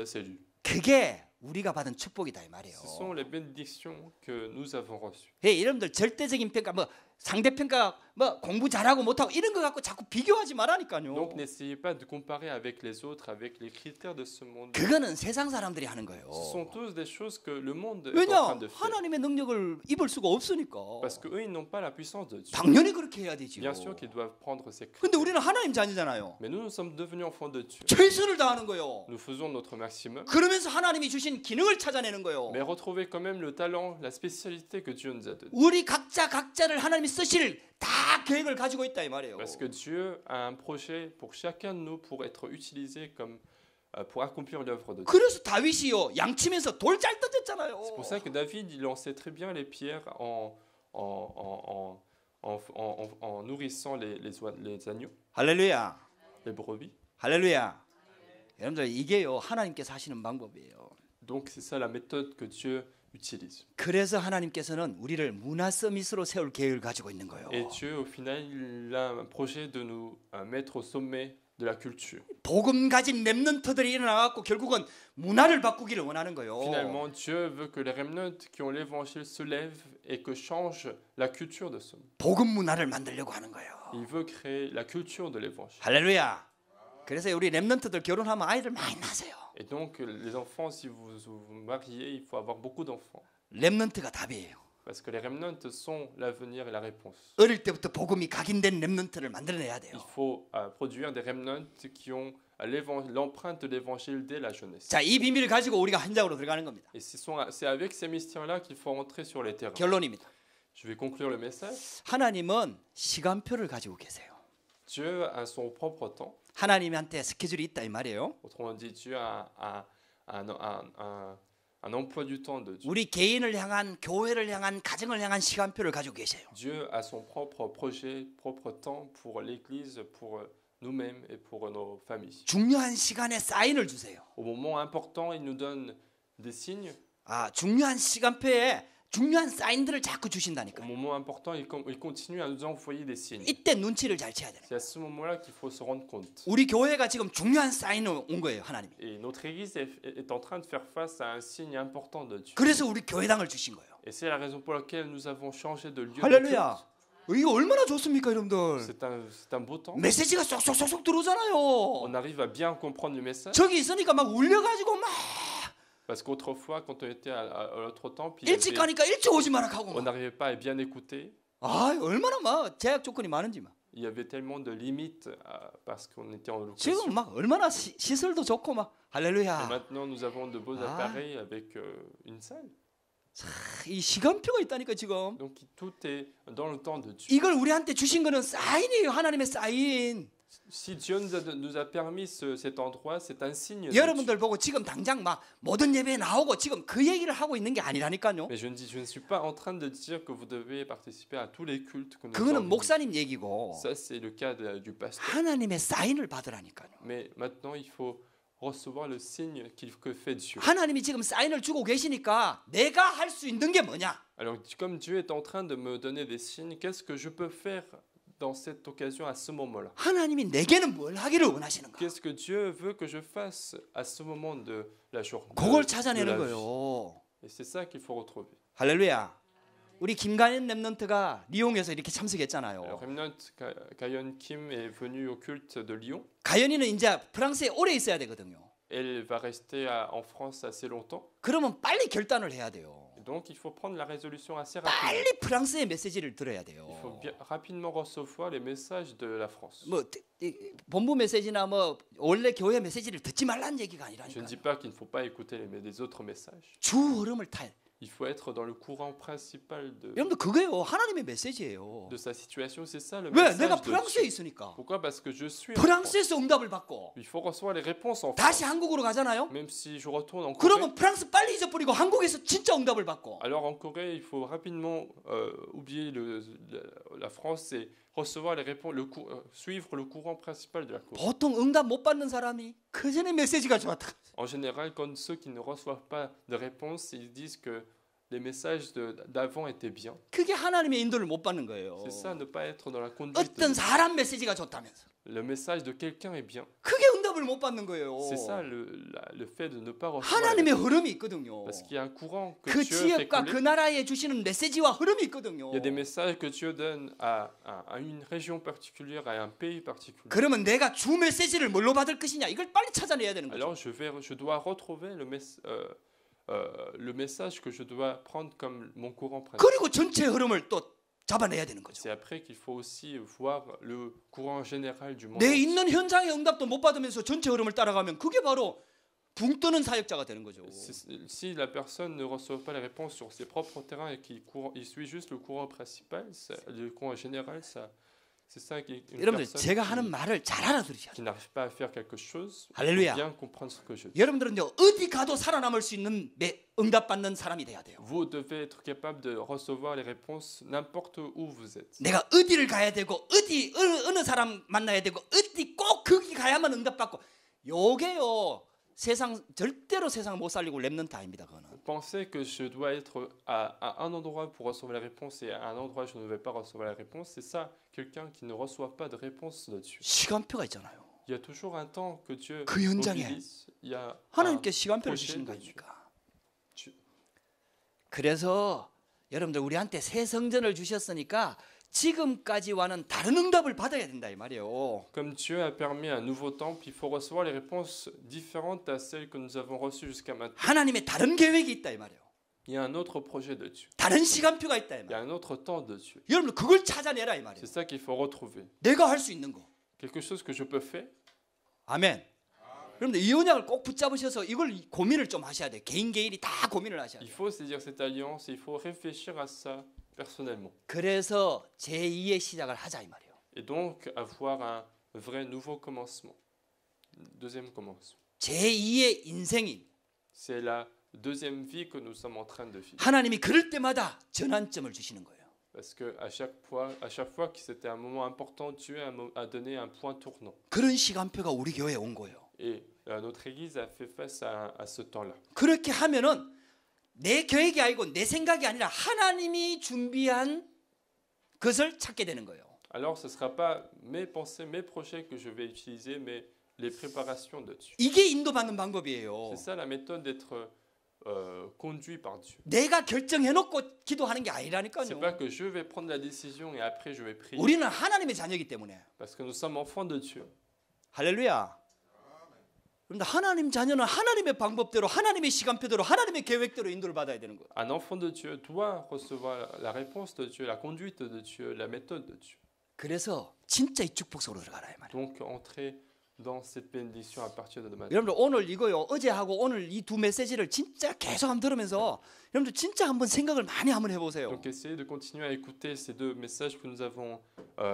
B: cellule.
A: 그게 우리가 받은 축복이다 이 말이에요.
B: Ce sont les bénédictions que nous avons reçues.
A: 예, 여러분들 절대적인 평가, 뭐 상대 평가, 뭐 공부 잘하고 못하고 이런 거 갖고 자꾸 비교하지 말라니까요.
B: Donc n'essayez pas de comparer avec les autres, avec les critères de ce monde.
A: 그거는 세상 사람들이 하는 거예요.
B: Ce sont tous des choses que le monde est en
A: 왜냐?
B: train de faire.
A: 하나님의 능력을 입을 수가 없으니까.
B: Parce qu'eux, ils n'ont pas la puissance de Dieu.
A: 당연히 그렇게 해야 되지요.
B: Bien sûr qu'ils doivent prendre ces
A: 근데
B: critères.
A: 우리는 하나님 자녀잖아요.
B: Mais nous sommes devenus enfants de Dieu.
A: 최선을 다하는 거예요.
B: Nous faisons notre maximum.
A: 그러면서 하나님이 주신 기능을 찾아내는 거예요.
B: Mais retrouver quand même le talent, la spécialité que Dieu nous a donnée.
A: 우리 각자를 하나님이 쓰실 다 계획을 가지고 있다 이 말이에요.
B: Parce que Dieu a un projet pour chacun de nous pour être utilisé comme pour accomplir l'œuvre de Dieu.
A: 그래서 다윗이요 양치면서 돌 잘 던졌잖아요.
B: C'est pour ça que David il lançait très bien les pierres en nourrissant les agneaux,
A: 할렐루야,
B: les brebis.
A: 할렐루야. 여러분들 이게요 하나님께서 하시는 방법이에요.
B: Donc c'est ça la méthode que Dieu utilise.
A: 그래서 하나님께서는 우리를 문화 서밋으로 세울 계획을 가지고 있는 거예요.
B: Et Dieu au final il a un projet de nous mettre au sommet de la culture.
A: 복음 가진 렘넌트들이 일어나갖고 결국은 문화를 바꾸기를 원하는 거예요.
B: Finalement, Dieu veut que les remnants qui ont l'évangile se lèvent et que change la culture de ce monde.
A: 복음 문화를 만들려고 하는 거예요.
B: Il veut créer la culture de l'évangile.
A: 할렐루야. 그래서 우리 렘넌트들 결혼하면 아이들 많이 낳으세요.
B: Et donc, les enfants, si vous vous mariez, il faut avoir beaucoup d'enfants.
A: 렘넌트가 답이에요.
B: Parce que les remnants sont l'avenir et la réponse.
A: 어릴 때부터 복음이 각인된 렘넌트를 만들어내야 돼요.
B: Il faut produire des remnants qui ont l'empreinte de l'évangile dès la jeunesse.
A: 자, 이 비밀을 가지고 우리가 현장으로 들어가는 겁니다.
B: Et c'est avec ces mystères-là qu'il faut entrer sur les terrains.
A: 결론입니다.
B: Je vais conclure le message.
A: 하나님은 시간표를 가지고 계세요.
B: Dieu a son propre temps.
A: 하나님한테 스케줄이 있다 이 말이에요.
B: Autrement dit, Dieu a un emploi du temps de Dieu.
A: 우리 개인을 향한 교회를 향한 가정을 향한 시간표를 가지고 계세요.
B: Dieu a son propre projet, propre temps pour l'Église, pour nous-mêmes et pour nos familles.
A: 중요한 시간에 사인을 주세요.
B: Au moment important, il nous donne des signes.
A: 아, 중요한 시간표에 중요한 사인들을 자꾸
B: Au
A: 주신다니까요.
B: moment important, il continue à nous envoyer des signes.
A: 이때 눈치를 잘 채야 돼요.
B: C'est à ce moment-là qu'il faut se rendre compte.
A: 우리 교회가 지금 중요한 사인을 온 거예요, 하나님이.
B: Et notre Église est en train de faire face à un signe important de Dieu.
A: 그래서 우리 교회당을 주신 거예요.
B: Et c'est la raison pour laquelle nous avons changé de lieu de
A: 할렐루야.
B: culte.
A: 이거 얼마나 좋습니까, 여러분들?
B: C'est un beau temps.
A: 메시지가 쏙쏙쏙쏙 들어오잖아요.
B: On arrive à bien comprendre le message.
A: 저기 있으니까 막 울려가지고 막
B: Parce qu'autrefois, quand on était à l'autre temps, puis
A: 일찍 가니까 일찍 오지 마라 하고
B: on
A: 막.
B: n'arrivait pas à bien écouter.
A: 아, 얼마나 막 제약 조건이 많은지 막.
B: Il y avait tellement de limites parce qu'on était en location.
A: 지금 막 얼마나 시설도 좋고 막
B: Et
A: 할렐루야.
B: maintenant, nous avons de beaux
A: Ah.
B: appareils avec une salle.
A: 이 시간표가 있다니까 지금.
B: Donc tout est dans le temps de Dieu.
A: 이걸 우리한테 주신 거는 사인이에요, 하나님의 사인.
B: Si Dieu nous a permis cet endroit, c'est un signe de Dieu.
A: 여러분들 보고 지금 당장 막 모든 예배에 나오고 지금 그 얘기를 하고 있는 게 아니라니까요.
B: Mais je ne suis pas en train de dire que vous devez participer à tous les cultes que nous
A: 그거는
B: organisons.
A: 목사님 얘기고
B: Ça, c'est le cas du pasteur.
A: 하나님의 사인을 받으라니까요.
B: Mais maintenant, il faut recevoir le signe que fait Dieu.
A: 하나님이 지금 사인을 주고 계시니까 내가 할 수 있는 게 뭐냐?
B: Alors, comme Dieu est en train de me donner des signes, qu'est-ce que je peux faire dans cette occasion, à ce moment-là?
A: 하나님이 내게는 뭘 하기를 원하시는가?
B: Qu'est-ce que Dieu veut que je fasse à ce moment de la journée?
A: 그걸
B: de
A: 찾아내는
B: la vie.
A: 거예요.
B: Et c'est ça qu'il faut retrouver.
A: 할렐루야. 우리 김가연 렘넌트가 리옹에서 이렇게
B: Alors,
A: 참석했잖아요.
B: Remnant Kayon Kim est venu au culte de Lyon.
A: 가연이는 이제 프랑스에 오래 있어야 되거든요.
B: Elle va rester en France assez longtemps.
A: 그러면 빨리 결단을 해야 돼요.
B: Donc, il faut prendre la résolution assez rapidement.
A: 빨리 프랑스의 메시지를 들어야 돼요.
B: Il faut rapidement recevoir les messages de la France.
A: 뭐 본부 메시지나 뭐 원래 교회 메시지를 듣지 말라는 얘기가
B: Je ne
A: 아니라니까.
B: dis pas qu'il ne faut pas écouter les autres messages.
A: 주 흐름을 타야.
B: Il faut être dans le courant principal
A: 여러분들 그거예요. 하나님의 메시지예요.
B: de sa situation. C'est ça le
A: 왜?
B: message
A: 내가
B: de
A: 프랑스에
B: Dieu.
A: 있으니까.
B: Pourquoi? Parce que je suis en France.
A: 프랑스에서 응답을 받고
B: Il faut recevoir les réponses en
A: 다시
B: France.
A: 한국으로 가잖아요.
B: Même si je retourne en Corée,
A: 그러면 프랑스 빨리 잊어버리고 한국에서 진짜 응답을 받고.
B: alors en Corée, il faut rapidement oublier la France et recevoir les réponses, suivre le courant principal de la Corée.
A: 보통 응답 못 받는 사람이 그 전에 메시지가 좋았다.
B: En général, quand ceux qui ne reçoivent pas de réponse, ils disent que les messages d'avant étaient bien.
A: 그게 하나님의 인도를 못 받는 거예요.
B: C'est ça, ne pas être dans la conduite.
A: 어떤 사람 메시지가 좋다면서.
B: Le message de quelqu'un est bien.
A: 그게 응답을 응답을 못 받는 거예요.
B: C'est ça le fait de ne pas recevoir.
A: 하나님의 흐름이 있거든요.
B: Parce qu'il y a un courant que
A: 그
B: Dieu fait
A: 지역과 그
B: couler.
A: 나라에 주시는 메시지와 흐름이 있거든요.
B: Il y a des messages que Dieu donne à une région particulière, à un pays particulier.
A: 그러면 내가 주 메시지를 뭘로 받을 것이냐 이걸 빨리 찾아내야 되는 거죠.
B: Alors je dois retrouver le message que je dois prendre comme mon courant principal.
A: 그리고 전체 흐름을 또 잡아내야 되는 거죠.
B: C'est après qu'il faut aussi voir le courant général du monde.
A: 내
B: entier.
A: 있는 현장의 응답도 못 받으면서 전체 흐름을 따라가면 그게 바로 붕 뜨는 사역자가 되는 거죠.
B: Si la personne ne reçoit pas les réponses sur ses propres terrains et qu'il suit juste le courant principal, le courant général, c'est ça qui est une
A: 여러분들
B: personne
A: 제가 하는 말을 잘 알아들으셔야 돼요.
B: qui n'arrive pas à faire quelque chose,
A: Alléluia.
B: bien comprendre ce que je dis.
A: 여러분들은요 어디 가도 살아남을 수 있는 응답받는 사람이 돼야 돼요.
B: Vous devez être capable de recevoir les réponses n'importe où vous êtes.
A: 내가 어디를 가야 되고 어느 사람 만나야 되고 어디 꼭 거기 가야만 응답받고 요게요 세상 절대로 세상 못 살리고 랩넌트 아닙니다. 그거는.
B: Vous pensez que je dois être à un endroit pour recevoir les réponses et à un endroit je ne vais pas recevoir les réponses, c'est ça, quelqu'un qui ne reçoit pas de réponse là-dessus.
A: 시간표가 있잖아요.
B: Il y a toujours un temps que Dieu
A: 그 현장에
B: mobilise. Il y a
A: 하나님께 시간표를
B: projet
A: 주시는 거
B: de Dieu.
A: 아닙니까?
B: Tu-
A: 그래서 여러분들 우리한테 새 성전을 주셨으니까 지금까지와는 다른 응답을 받아야 된다 이 말이에요.
B: Comme Dieu a permis un nouveau temple, il faut recevoir les réponses différentes à celles que nous avons reçues jusqu'à maintenant.
A: 하나님의 다른 계획이 있다 이 말이에요.
B: Il y a un autre projet de Dieu.
A: 다른 시간표가 있다 이
B: Il y a
A: 말이에요.
B: un autre temps de Dieu.
A: 여러분들 그걸 찾아내라 이 말이에요.
B: C'est ça qu'il faut retrouver.
A: 내가 할 수 있는 거.
B: Quelque chose que je peux faire.
A: 아멘. 여러분들 이 언약을 꼭 붙잡으셔서 이걸 고민을 좀 하셔야 돼요. 개인이 다 고민을 하셔야
B: Il
A: 돼요.
B: faut saisir cette alliance, il faut réfléchir à ça personnellement.
A: 그래서 제2의 시작을 하자 이 말이에요.
B: Et donc avoir un vrai nouveau commencement. Deuxième commencement.
A: 제2의 인생이
B: C'est la deuxième vie que nous sommes en train de vivre.
A: 하나님이 그럴 때마다 전환점을 주시는 거예요.
B: Parce que à chaque fois que c'était un moment important, Dieu a donné un point tournant.
A: 그런 시간표가 우리 교회에 온 거예요.
B: Et notre Église a fait face à ce temps-là.
A: 그렇게 하면은 내 계획이 아니고 내 생각이 아니라 하나님이 준비한 것을 찾게 되는 거예요.
B: Alors ce ne sera pas mes pensées, mes projets que je vais utiliser, mais les préparations de Dieu.
A: 이게 인도받는 방법이에요.
B: C'est ça la méthode d'être conduit par Dieu.
A: 내가 결정해놓고 기도하는 게
B: C'est
A: 아니라니까요.
B: pas que je vais prendre la décision et après je vais prier.
A: 우리는 하나님의 자녀이기 때문에.
B: Parce que nous sommes enfants de Dieu.
A: 할렐루야. 그런데 하나님 자녀는 하나님의 방법대로 하나님의 시간표대로 하나님의 계획대로 인도를 받아야 되는 거예요.
B: Un enfant de Dieu doit recevoir la réponse de Dieu, la conduite de Dieu, la méthode de Dieu.
A: 그래서 진짜 이 축복 속으로 들어가라 이 말이에요.
B: Donc entrer dans cette bénédiction à partir de demain.
A: 여러분들 오늘 이거요 어제하고 오늘 이 두 메시지를 진짜 계속 한번 들으면서 여러분들 진짜 한번 생각을 많이 한번 해보세요.
B: Donc essayez de continuer à écouter ces deux messages que nous avons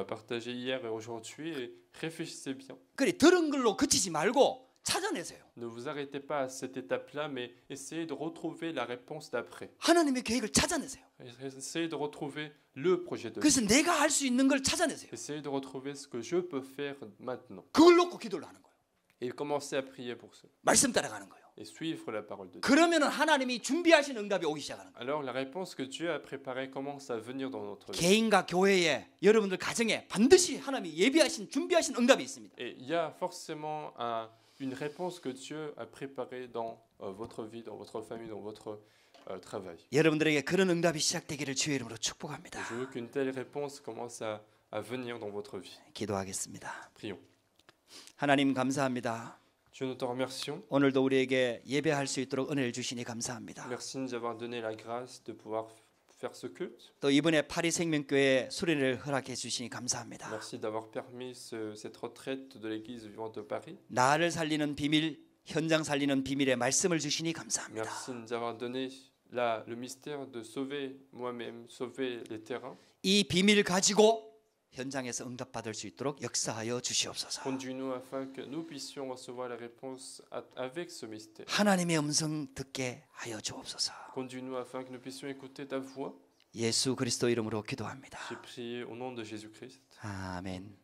B: partagés hier et aujourd'hui et réfléchissez bien.
A: 그래 들은 걸로 그치지 말고 찾아내세요.
B: Ne vous arrêtez pas à cette étape-là, mais essayez de retrouver la réponse d'après.
A: 하나님의 계획을 찾아내세요.
B: Essayez de retrouver le projet de Dieu.
A: 그래서 내가 할 수 있는 걸 찾아내세요.
B: Essayez de retrouver ce que je peux faire maintenant.
A: 그걸 놓고 기도를 하는 거예요.
B: Et commencez à prier pour ça.
A: 말씀 따라가는 거예요.
B: Et suivre la parole de Dieu.
A: 그러면은 하나님이 준비하신 응답이 오기 시작하는 거예요.
B: Alors la réponse que Dieu a préparée commence à venir dans notre vie.
A: 개인과 교회에 여러분들 가정에 반드시 하나님이 예비하신 준비하신 응답이 있습니다.
B: Et il y a forcément une réponse que Dieu a préparée dans votre vie, dans votre famille, dans votre travail.
A: 여러분들에게 그런 응답이 시작되기를 주의 이름으로 축복합니다.
B: Je veux qu'une telle réponse commence à venir dans votre vie.
A: 기도하겠습니다.
B: Prions.
A: 하나님 감사합니다.
B: Dieu, nous te remercions.
A: 오늘도 우리에게 예배할 수 있도록 은혜를 주시니 감사합니다.
B: Merci de nous avoir donné la grâce de pouvoir faire ce culte.
A: 또 이번에 파리 생명교회 수련회를 허락해 주시니 감사합니다.
B: Merci d'avoir permis cette retraite de l'Église vivante de Paris.
A: 나를 살리는 비밀, 현장 살리는 비밀의 말씀을 주시니 감사합니다.
B: Merci de nous avoir donné le mystère de sauver moi-même, sauver les terrains.
A: 이 비밀 가지고 현장에서 응답받을 수 있도록 역사하여 주시옵소서.
B: Conduis-nous afin que nous puissions recevoir la réponse avec ce mystère.
A: 하나님의 음성 듣게 하여 주옵소서.
B: Conduis-nous afin que nous puissions écouter ta voix.
A: 예수 그리스도 이름으로 기도합니다.
B: J'ai prié au nom de Jésus-Christ.
A: 아멘.